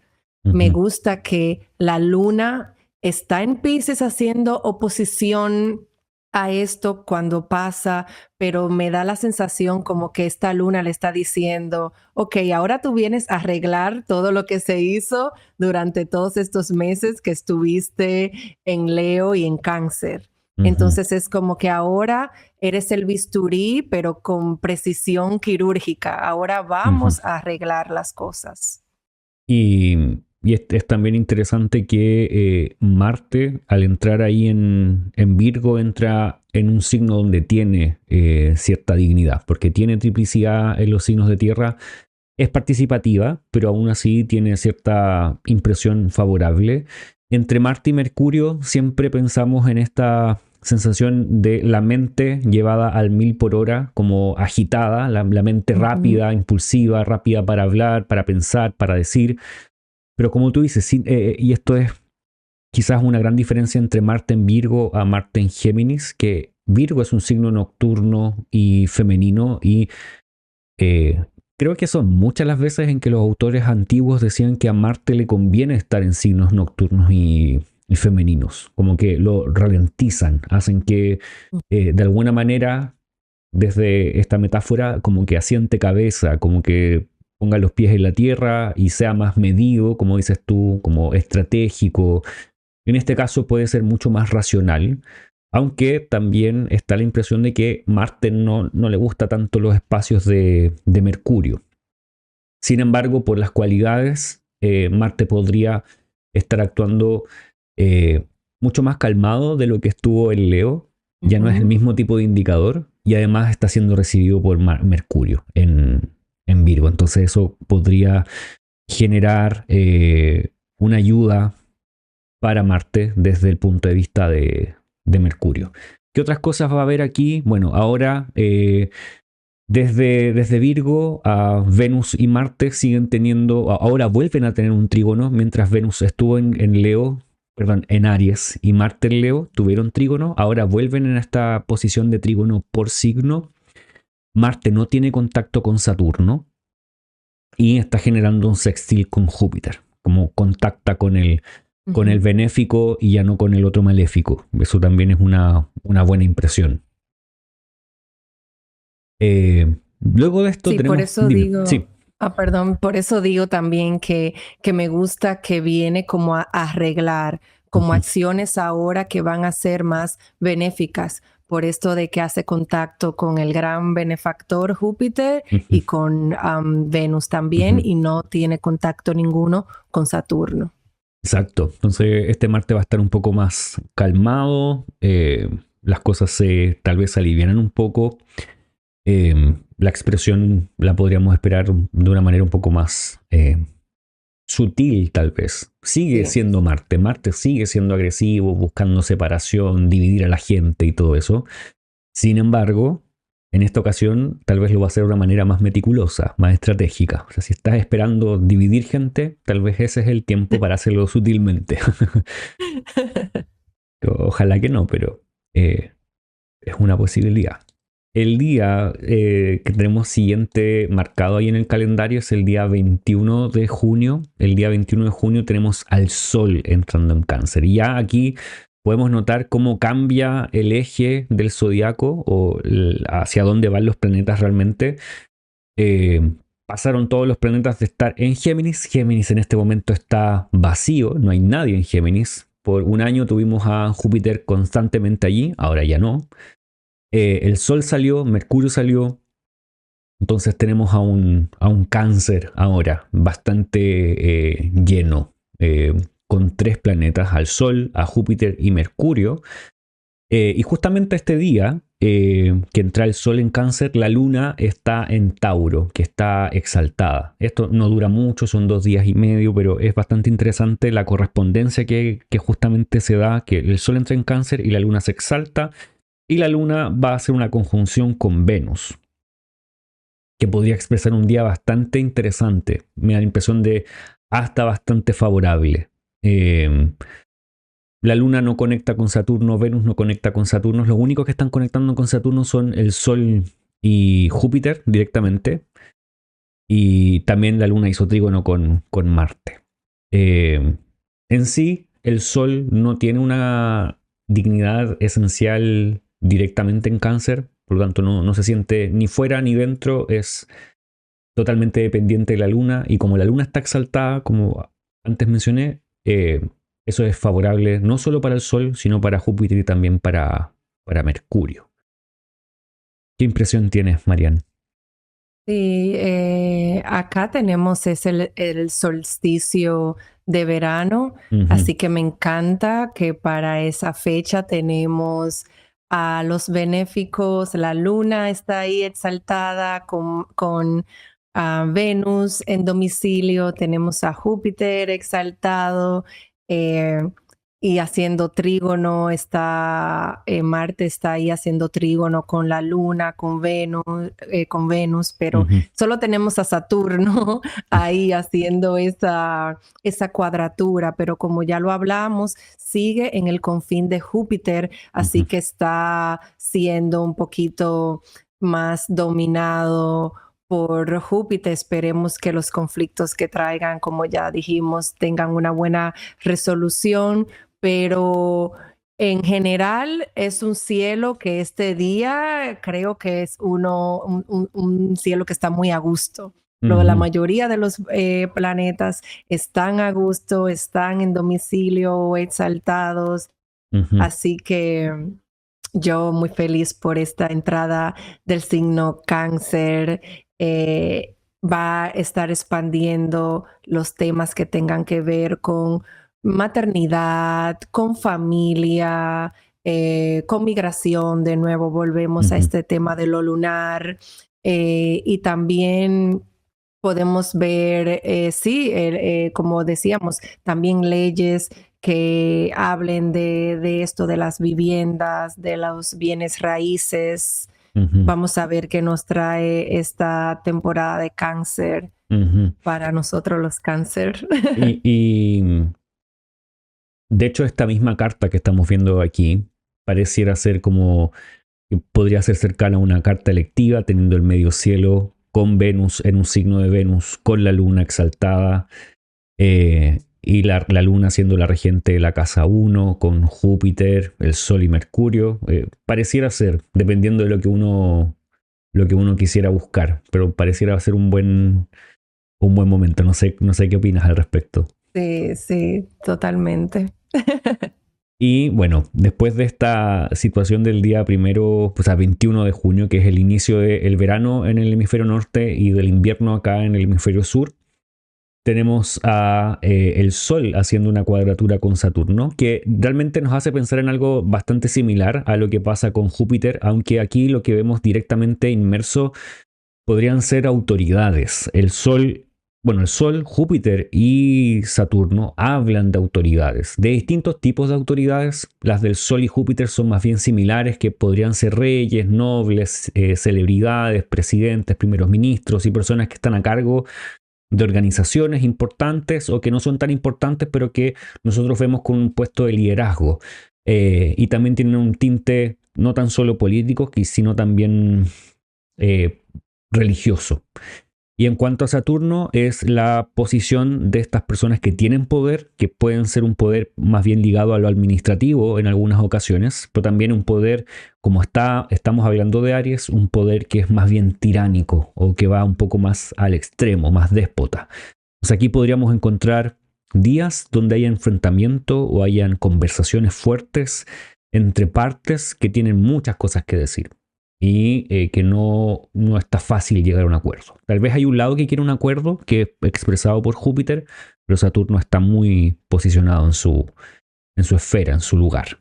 Me ujú. gusta que la luna está en Pisces haciendo oposición a esto cuando pasa, pero me da la sensación como que esta luna le está diciendo, ok, ahora tú vienes a arreglar todo lo que se hizo durante todos estos meses que estuviste en Leo y en Cáncer. Ujú, Entonces es como que ahora eres el bisturí, pero con precisión quirúrgica. Ahora ujú. vamos a arreglar las cosas. Y, y es también interesante que Marte, al entrar ahí en Virgo, entra en un signo donde tiene cierta dignidad, porque tiene triplicidad en los signos de tierra, es participativa, pero aún así tiene cierta impresión favorable. Entre Marte y Mercurio siempre pensamos en esta sensación de la mente llevada al 1000 por hora, como agitada, la mente Ujú. rápida, impulsiva, rápida para hablar, para pensar, para decir. Pero como tú dices, y esto es quizás una gran diferencia entre Marte en Virgo a Marte en Géminis, que Virgo es un signo nocturno y femenino y eh, creo que son muchas las veces en que los autores antiguos decían que a Marte le conviene estar en signos nocturnos y femeninos, como que lo ralentizan, hacen que de alguna manera, desde esta metáfora, como que asiente cabeza, como que ponga los pies en la tierra y sea más medido, como dices tú, como estratégico. En este caso puede ser mucho más racional, aunque también está la impresión de que Marte no le gusta tanto los espacios de Mercurio. Sin embargo, por las cualidades, Marte podría estar actuando eh, mucho más calmado de lo que estuvo en Leo. Ya no es el Ujú. mismo tipo de indicador y además está siendo recibido por Mercurio en Virgo. Entonces eso podría generar una ayuda para Marte desde el punto de vista de Mercurio. ¿Qué otras cosas va a haber aquí? Bueno, ahora desde Virgo a Venus y Marte siguen teniendo, ahora vuelven a tener un trígono, mientras Venus estuvo en Leo, perdón, en Aries y Marte en Leo tuvieron trígono, ahora vuelven en esta posición de trígono por signo. Marte no tiene contacto con Saturno y está generando un sextil con Júpiter, como contacta con el Ujú. benéfico y ya no con el otro maléfico. Eso también es una buena impresión. Luego de esto Sí, por tenemos, eso dime, digo, sí. perdón, por eso digo también que me gusta que viene como a arreglar, como Ujú, acciones ahora que van a ser más benéficas, por esto de que hace contacto con el gran benefactor Júpiter ujú, y con Venus también, ujú. y no tiene contacto ninguno con Saturno. Exacto. Entonces este Marte va a estar un poco más calmado, las cosas tal vez se alivianan un poco, la expresión la podríamos esperar de una manera un poco más sutil tal vez. Sigue Sí. siendo Marte, Marte sigue siendo agresivo, buscando separación, dividir a la gente y todo eso. Sin embargo, en esta ocasión tal vez lo va a hacer de una manera más meticulosa, más estratégica. O sea, si estás esperando dividir gente, tal vez ese es el tiempo para hacerlo sutilmente. Ojalá que no, pero eh, es una posibilidad. El día que tenemos siguiente marcado ahí en el calendario es el día 21 de junio. El día 21 de junio tenemos al Sol entrando en Cáncer. Y ya aquí podemos notar cómo cambia el eje del zodiaco o hacia dónde van los planetas realmente. Eh, pasaron todos los planetas de estar en Géminis. Géminis en este momento está vacío, no hay nadie en Géminis. Por un año tuvimos a Júpiter constantemente allí, ahora ya no. El Sol salió, Mercurio salió. Entonces tenemos a un Cáncer ahora bastante lleno, con 3 planetas, al Sol, a Júpiter y Mercurio. Y justamente este día que entra el Sol en Cáncer, la Luna está en Tauro, que está exaltada. Esto no dura mucho, son 2 días y medio, pero es bastante interesante la correspondencia que justamente se da, que el Sol entra en Cáncer y la Luna se exalta, y la Luna va a hacer una conjunción con Venus, que podría expresar un día bastante interesante. Me da la impresión de hasta bastante favorable. La Luna no conecta con Saturno, Venus no conecta con Saturno. Los únicos que están conectando con Saturno son el Sol y Júpiter directamente. Y también la Luna hizo trígono con Marte. En sí, el Sol no tiene una dignidad esencial directamente en Cáncer. Por lo tanto, no se siente ni fuera ni dentro. Es totalmente dependiente de la Luna. Y como la Luna está exaltada, como antes mencioné, eso es favorable no solo para el Sol, sino para Júpiter y también para Mercurio. ¿Qué impresión tienes, Marian? Sí, acá tenemos el solsticio de verano, así que me encanta que para esa fecha tenemos a los benéficos, la luna está ahí exaltada con Venus en domicilio, tenemos a Júpiter exaltado, y haciendo trígono, Marte está ahí haciendo trígono con la Luna, con Venus, pero solo tenemos a Saturno ahí haciendo esa cuadratura, pero como ya lo hablamos, sigue en el confín de Júpiter, así que está siendo un poquito más dominado por Júpiter. Esperemos que los conflictos que traigan, como ya dijimos, tengan una buena resolución, pero en general es un cielo que este día creo que es un cielo que está muy a gusto. La mayoría de los planetas están a gusto, están en domicilio exaltados, así que yo muy feliz por esta entrada del signo Cáncer. Va a estar expandiendo los temas que tengan que ver con maternidad, con familia, con migración. De nuevo volvemos a este tema de lo lunar, y también podemos ver, como decíamos, también leyes que hablen de esto, de las viviendas, de los bienes raíces. Vamos a ver qué nos trae esta temporada de Cáncer para nosotros los Cáncer. Y de hecho, esta misma carta que estamos viendo aquí pareciera ser como, podría ser cercana a una carta electiva, teniendo el medio cielo con Venus en un signo de Venus, con la Luna exaltada, y la Luna siendo la regente de la casa 1, con Júpiter, el Sol y Mercurio. Pareciera ser, dependiendo de lo que uno quisiera buscar, pero pareciera ser un buen momento. No sé qué opinas al respecto. Sí, totalmente. Y bueno, después de esta situación del día 21 de junio, que es el inicio del verano en el hemisferio norte y del invierno acá en el hemisferio sur, tenemos a el Sol haciendo una cuadratura con Saturno, que realmente nos hace pensar en algo bastante similar a lo que pasa con Júpiter, aunque aquí lo que vemos directamente inmerso podrían ser autoridades. El Sol, Júpiter y Saturno hablan de autoridades, de distintos tipos de autoridades. Las del Sol y Júpiter son más bien similares, que podrían ser reyes, nobles, celebridades, presidentes, primeros ministros y personas que están a cargo de organizaciones importantes o que no son tan importantes, pero que nosotros vemos con un puesto de liderazgo. Y también tienen un tinte no tan solo político, sino también religioso. Y en cuanto a Saturno, es la posición de estas personas que tienen poder, que pueden ser un poder más bien ligado a lo administrativo en algunas ocasiones, pero también un poder, como estamos hablando de Aries, un poder que es más bien tiránico o que va un poco más al extremo, más déspota. Pues aquí podríamos encontrar días donde haya enfrentamiento o hayan conversaciones fuertes entre partes que tienen muchas cosas que decir y que no está fácil llegar a un acuerdo. Tal vez hay un lado que quiere un acuerdo, que es expresado por Júpiter, pero Saturno está muy posicionado en su esfera, en su lugar.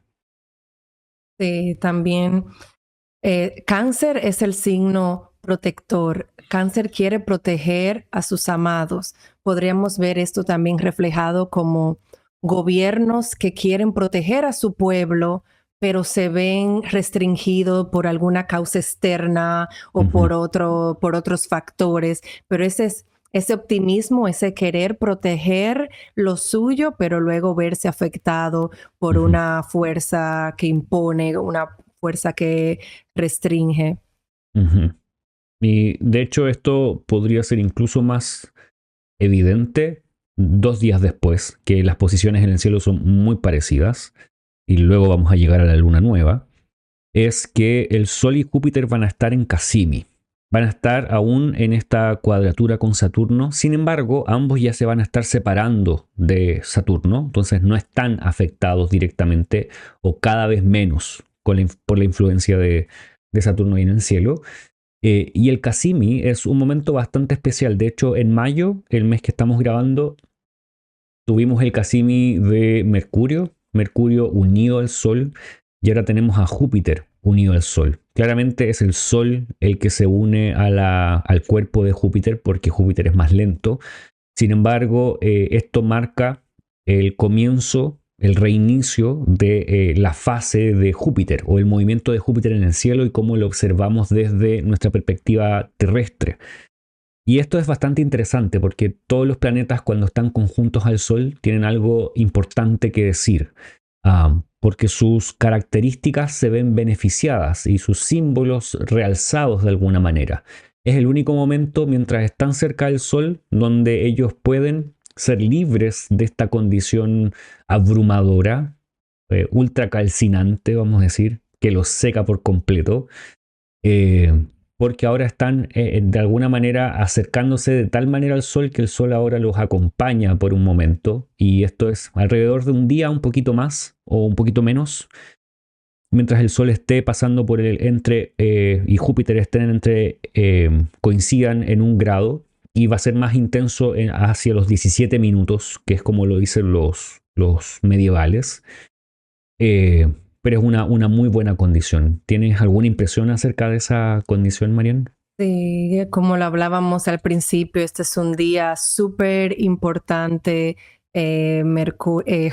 Sí, también Cáncer es el signo protector. Cáncer quiere proteger a sus amados. Podríamos ver esto también reflejado como gobiernos que quieren proteger a su pueblo, pero se ven restringidos por alguna causa externa o por otros factores. Pero ese optimismo, ese querer proteger lo suyo, pero luego verse afectado por una fuerza que impone, una fuerza que restringe. Y de hecho esto podría ser incluso más evidente 2 días después, que las posiciones en el cielo son muy parecidas, y luego vamos a llegar a la luna nueva, es que el Sol y Júpiter van a estar en Casimi. Van a estar aún en esta cuadratura con Saturno. Sin embargo, ambos ya se van a estar separando de Saturno. Entonces no están afectados directamente o cada vez menos por la influencia de Saturno ahí en el cielo. Y el Casimi es un momento bastante especial. De hecho, en mayo, el mes que estamos grabando, tuvimos el Casimi de Mercurio. Mercurio unido al Sol. Y ahora tenemos a Júpiter unido al Sol. Claramente es el Sol el que se une al cuerpo de Júpiter porque Júpiter es más lento. Sin embargo, esto marca el comienzo, el reinicio de la fase de Júpiter o el movimiento de Júpiter en el cielo y cómo lo observamos desde nuestra perspectiva terrestre. Y esto es bastante interesante porque todos los planetas cuando están conjuntos al Sol tienen algo importante que decir. Porque sus características se ven beneficiadas y sus símbolos realzados de alguna manera. Es el único momento mientras están cerca del Sol donde ellos pueden ser libres de esta condición abrumadora, ultra calcinante, vamos a decir, que los seca por completo, porque ahora están de alguna manera acercándose de tal manera al Sol que el Sol ahora los acompaña por un momento, y esto es alrededor de un día, un poquito más o un poquito menos, mientras el Sol esté pasando por y Júpiter estén coincidan en un grado, y va a ser más intenso hacia los 17 minutos, que es como lo dicen los medievales. Pero es una muy buena condición. ¿Tienes alguna impresión acerca de esa condición, Marian? Sí, como lo hablábamos al principio, este es un día súper importante.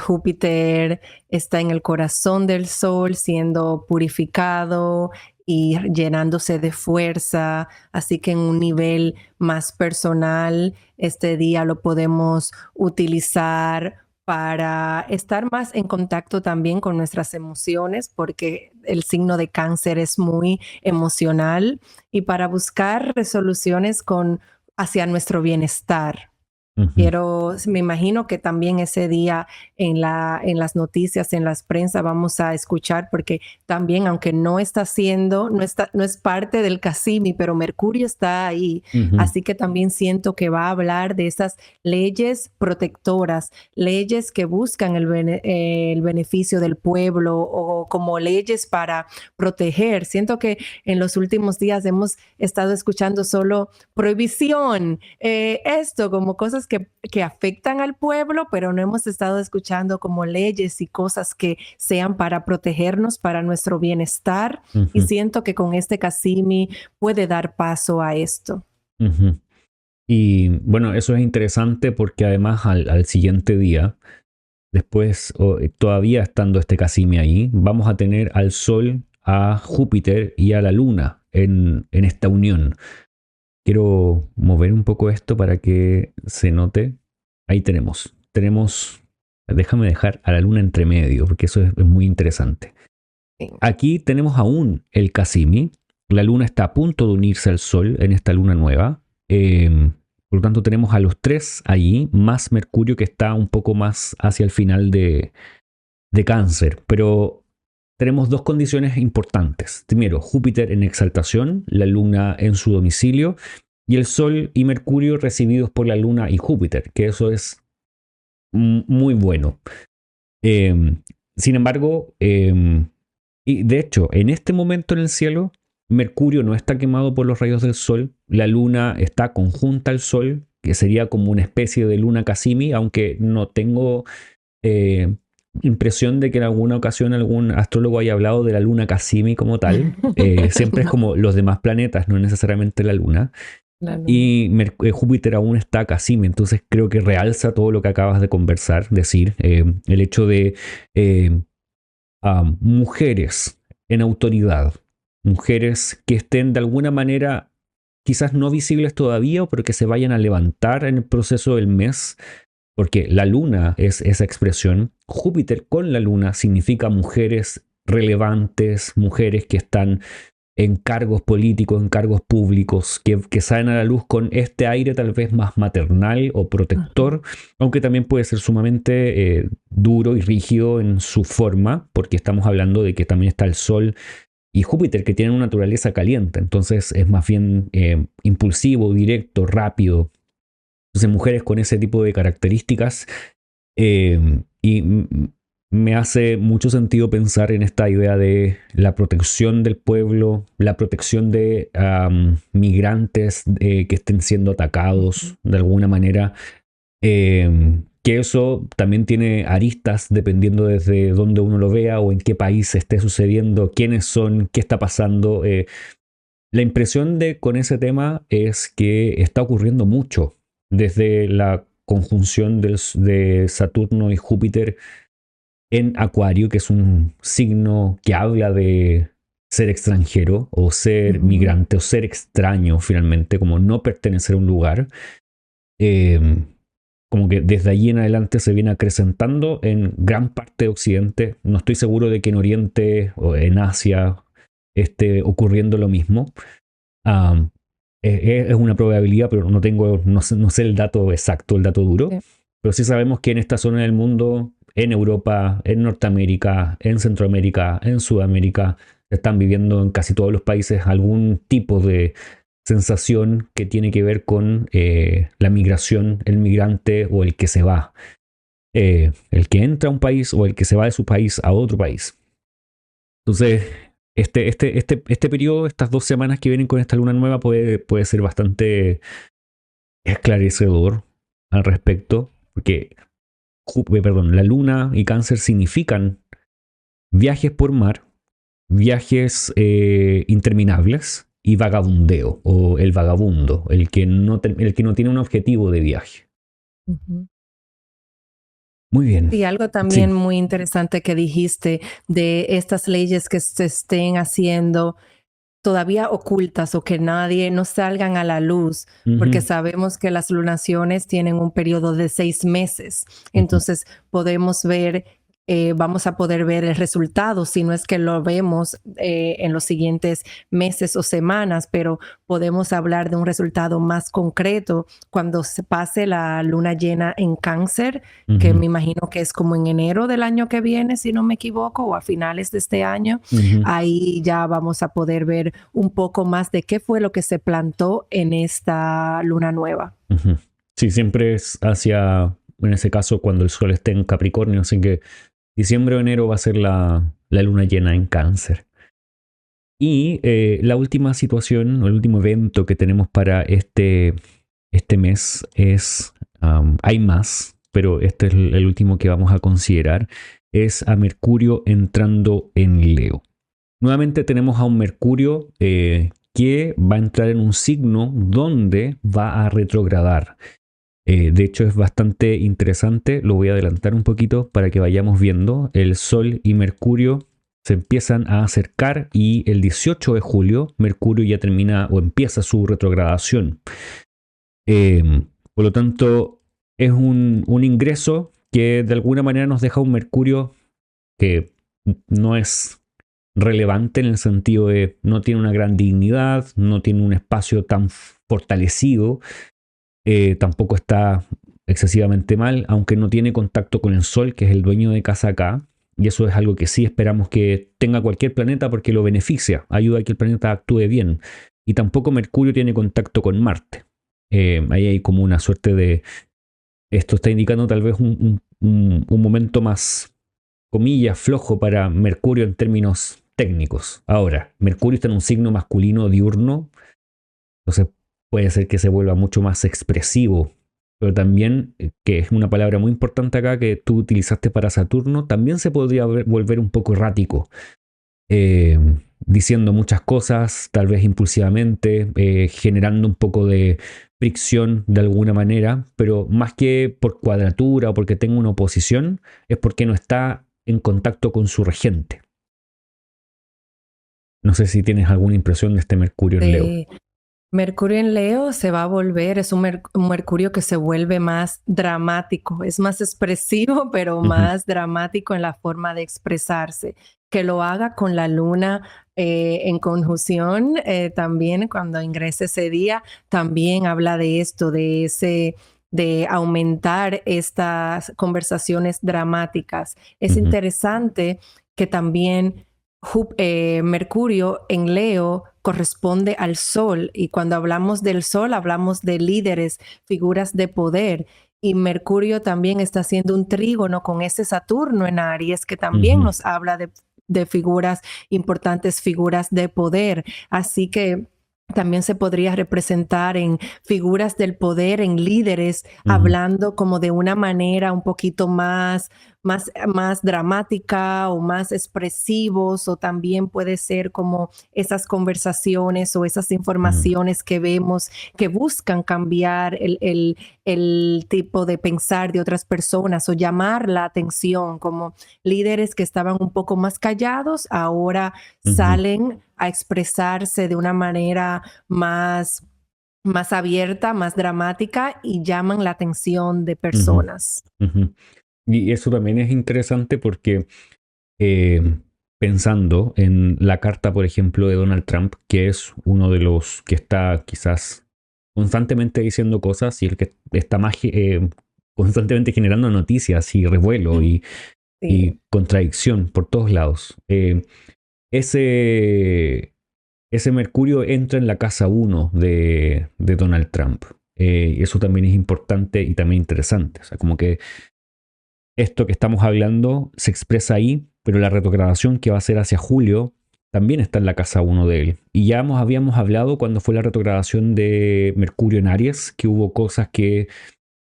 Júpiter está en el corazón del Sol siendo purificado y llenándose de fuerza, así que en un nivel más personal, este día lo podemos utilizar para estar más en contacto también con nuestras emociones, porque el signo de Cáncer es muy emocional, y para buscar resoluciones hacia nuestro bienestar. Me imagino que también ese día en las noticias, en las prensa, vamos a escuchar, porque también, aunque no es parte del Casimi, pero Mercurio está ahí. Así que también siento que va a hablar de esas leyes protectoras, leyes que buscan el beneficio del pueblo, o como leyes para proteger. Siento que en los últimos días hemos estado escuchando solo prohibición, esto como cosas que afectan al pueblo, pero no hemos estado escuchando como leyes y cosas que sean para protegernos, para nuestro bienestar. Y siento que con este Casimi puede dar paso a esto. Y bueno, eso es interesante porque además al siguiente día, después, todavía estando este Casimi ahí, vamos a tener al Sol, a Júpiter y a la Luna en esta unión. Quiero mover un poco esto para que se note. Ahí tenemos, déjame dejar a la Luna entre medio, porque eso es muy interesante. Aquí tenemos aún el Casimi. La Luna está a punto de unirse al Sol en esta luna nueva. Por lo tanto, tenemos a los tres allí, más Mercurio que está un poco más hacia el final de Cáncer. Pero tenemos dos condiciones importantes. Primero, Júpiter en exaltación, la Luna en su domicilio, y el Sol y Mercurio recibidos por la Luna y Júpiter, que eso es muy bueno. Sin embargo, y de hecho, en este momento en el cielo, Mercurio no está quemado por los rayos del Sol, la Luna está conjunta al Sol, que sería como una especie de Luna Cassimi, aunque no tengo impresión de que en alguna ocasión algún astrólogo haya hablado de la Luna Cassimi como tal. Siempre es No, como los demás planetas, no necesariamente la Luna. la luna. Y Júpiter aún está Cassimi, entonces creo que realza todo lo que acabas de conversar, decir, el hecho de mujeres en autoridad, mujeres que estén de alguna manera quizás no visibles todavía, pero que se vayan a levantar en el proceso del mes, porque la luna es esa expresión. Júpiter con la luna significa mujeres relevantes, mujeres que están en cargos políticos, en cargos públicos, que salen a la luz con este aire tal vez más maternal o Ujú, protector, aunque también puede ser sumamente duro y rígido en su forma, porque estamos hablando de que también está el Sol y Júpiter, que tienen una naturaleza caliente, entonces es más bien impulsivo, directo, rápido. Entonces mujeres con ese tipo de características y me hace mucho sentido pensar en esta idea de la protección del pueblo, la protección de migrantes que estén siendo ujú. atacados de alguna manera. Que eso también tiene aristas dependiendo desde dónde uno lo vea o en qué país esté sucediendo, quiénes son, qué está pasando. La impresión de con ese tema es que está ocurriendo mucho desde la conjunción de Saturno y Júpiter en Acuario, que es un signo que habla de ser extranjero o ser Ujú. migrante o ser extraño finalmente, como no pertenecer a un lugar. Eh, Como que desde allí en adelante se viene acrecentando en gran parte de Occidente. No estoy seguro de que en Oriente o en Asia esté ocurriendo lo mismo. Um, es una probabilidad, pero no sé el dato exacto, el dato duro. Sí. Pero sí sabemos que en esta zona del mundo, en Europa, en Norteamérica, en Centroamérica, en Sudamérica, están viviendo en casi todos los países algún tipo de sensación que tiene que ver con la migración, el migrante o el que se va, el que entra a un país o el que se va de su país a otro país. Entonces, este periodo, estas 2 semanas que vienen con esta luna nueva puede ser bastante esclarecedor al respecto, porque perdón, la luna y cáncer significan viajes por mar, viajes interminables y vagabundeo, o el vagabundo, el que no tiene un objetivo de viaje. Ujú. Muy bien. Y algo Sí. también muy interesante que dijiste de estas leyes que se estén haciendo todavía ocultas o que nadie no salgan a la luz, porque Ujú, sabemos que las lunaciones tienen un periodo de 6 meses. ujú, Entonces podemos ver, vamos a poder ver el resultado, si no es que lo vemos en los siguientes meses o semanas, pero podemos hablar de un resultado más concreto cuando se pase la luna llena en Cáncer, que ujú, me imagino que es como en enero del año que viene, si no me equivoco, o a finales de este año. ujú, Ahí ya vamos a poder ver un poco más de qué fue lo que se plantó en esta luna nueva. ujú. Sí, siempre es hacia, en ese caso, cuando el sol esté en Capricornio, así que diciembre o enero va a ser la luna llena en Cáncer. Y la última situación, o el último evento que tenemos para este mes es, hay más, pero este es el último que vamos a considerar, es a Mercurio entrando en Leo. Nuevamente tenemos a un Mercurio que va a entrar en un signo donde va a retrogradar. De hecho es bastante interesante, lo voy a adelantar un poquito para que vayamos viendo. El Sol y Mercurio se empiezan a acercar y el 18 de julio Mercurio ya termina o empieza su retrogradación. Eh, por lo tanto, es un ingreso que de alguna manera nos deja un Mercurio que no es relevante en el sentido de no tiene una gran dignidad, no tiene un espacio tan fortalecido, tampoco está excesivamente mal, aunque no tiene contacto con el Sol, que es el dueño de casa acá. Y eso es algo que sí esperamos que tenga cualquier planeta porque lo beneficia, ayuda a que el planeta actúe bien. Y tampoco Mercurio tiene contacto con Marte. Ahí hay como una suerte de... Esto está indicando tal vez un momento más, comillas, flojo para Mercurio en términos técnicos. Ahora, Mercurio está en un signo masculino diurno, entonces puede ser que se vuelva mucho más expresivo. Pero también, que es una palabra muy importante acá que tú utilizaste para Saturno, también se podría volver un poco errático, diciendo muchas cosas, tal vez impulsivamente, generando un poco de fricción de alguna manera, pero más que por cuadratura o porque tenga una oposición, es porque no está en contacto con su regente. No sé si tienes alguna impresión de este Mercurio en Leo. Mercurio en Leo se va a volver, es un Mercurio que se vuelve más dramático, es más expresivo, pero más dramático en la forma de expresarse. Que lo haga con la luna en conjunción, también cuando ingrese ese día, también habla de esto, de aumentar estas conversaciones dramáticas. Es interesante que también Mercurio en Leo corresponde al Sol, y cuando hablamos del Sol hablamos de líderes, figuras de poder, y Mercurio también está haciendo un trígono con ese Saturno en Aries que también nos habla de figuras importantes, figuras de poder, así que también se podría representar en figuras del poder, en líderes, hablando como de una manera un poquito más dramática o más expresivos, o también puede ser como esas conversaciones o esas informaciones que vemos que buscan cambiar el tipo de pensar de otras personas o llamar la atención, como líderes que estaban un poco más callados, ahora salen a expresarse de una manera más abierta, más dramática, y llaman la atención de personas. Y eso también es interesante porque pensando en la carta, por ejemplo, de Donald Trump, que es uno de los que está quizás constantemente diciendo cosas y el que está más constantemente generando noticias y revuelo y contradicción por todos lados. Ese Mercurio entra en la casa 1 de Donald Trump. Y eso también es importante y también interesante. O sea, como que esto que estamos hablando se expresa ahí, pero la retrogradación que va a ser hacia julio también está en la casa 1 de él. Y ya habíamos hablado cuando fue la retrogradación de Mercurio en Aries, que hubo cosas que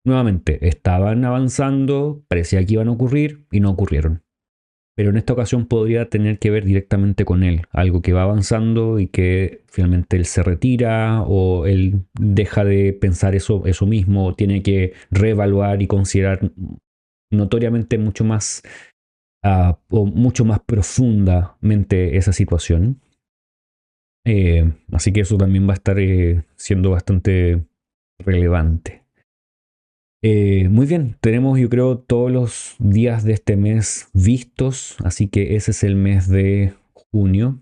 nuevamente estaban avanzando, parecía que iban a ocurrir y no ocurrieron. Pero en esta ocasión podría tener que ver directamente con él, algo que va avanzando y que finalmente él se retira o él deja de pensar eso mismo, o tiene que reevaluar y considerar notoriamente mucho más o mucho más profundamente esa situación. Así que eso también va a estar siendo bastante relevante. Muy bien, tenemos yo creo todos los días de este mes vistos, así que ese es el mes de junio.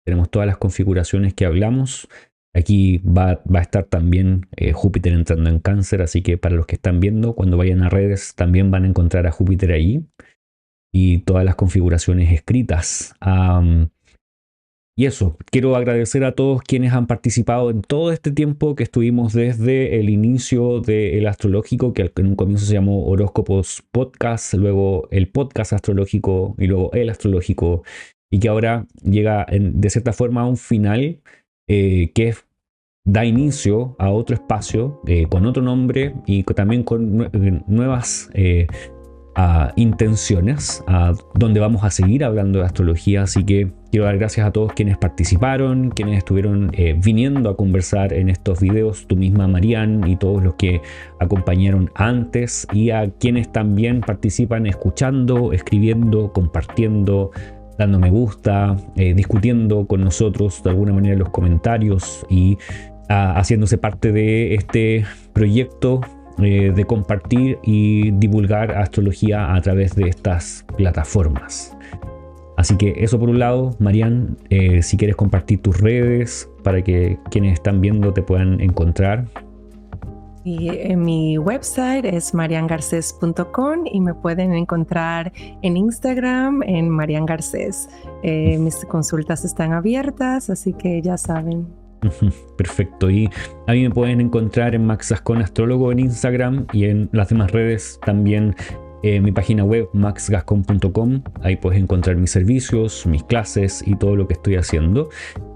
Tenemos todas las configuraciones que hablamos. Aquí va a estar también Júpiter entrando en Cáncer, así que para los que están viendo, cuando vayan a redes también van a encontrar a Júpiter ahí y todas las configuraciones escritas. Y eso, quiero agradecer a todos quienes han participado en todo este tiempo que estuvimos desde el inicio del Astrológico, que en un comienzo se llamó Horóscopos Podcast, luego el Podcast Astrológico y luego el Astrológico, y que ahora llega de cierta forma a un final que da inicio a otro espacio con otro nombre y también con nuevas intenciones, donde vamos a seguir hablando de astrología. Así que quiero dar gracias a todos quienes participaron, quienes estuvieron viniendo a conversar en estos videos, tú misma Marianne y todos los que acompañaron antes, y a quienes también participan escuchando, escribiendo, compartiendo, dando me gusta, discutiendo con nosotros de alguna manera en los comentarios y haciéndose parte de este proyecto de compartir y divulgar astrología a través de estas plataformas. Así que eso por un lado. Marian, si quieres compartir tus redes para que quienes están viendo te puedan encontrar. Y en mi website es mariangarces.com y me pueden encontrar en Instagram en Marian Garces. Mis consultas están abiertas, así que ya saben. Perfecto. Y a mí me pueden encontrar en Max Gascón Astrólogo en Instagram y en las demás redes también. Mi página web maxgascon.com, ahí puedes encontrar mis servicios, mis clases y todo lo que estoy haciendo.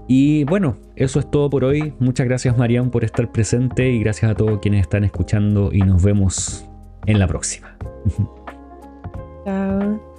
Y bueno, eso es todo por hoy. Muchas gracias, Marian, por estar presente, y gracias a todos quienes están escuchando, y nos vemos en la próxima. Chao.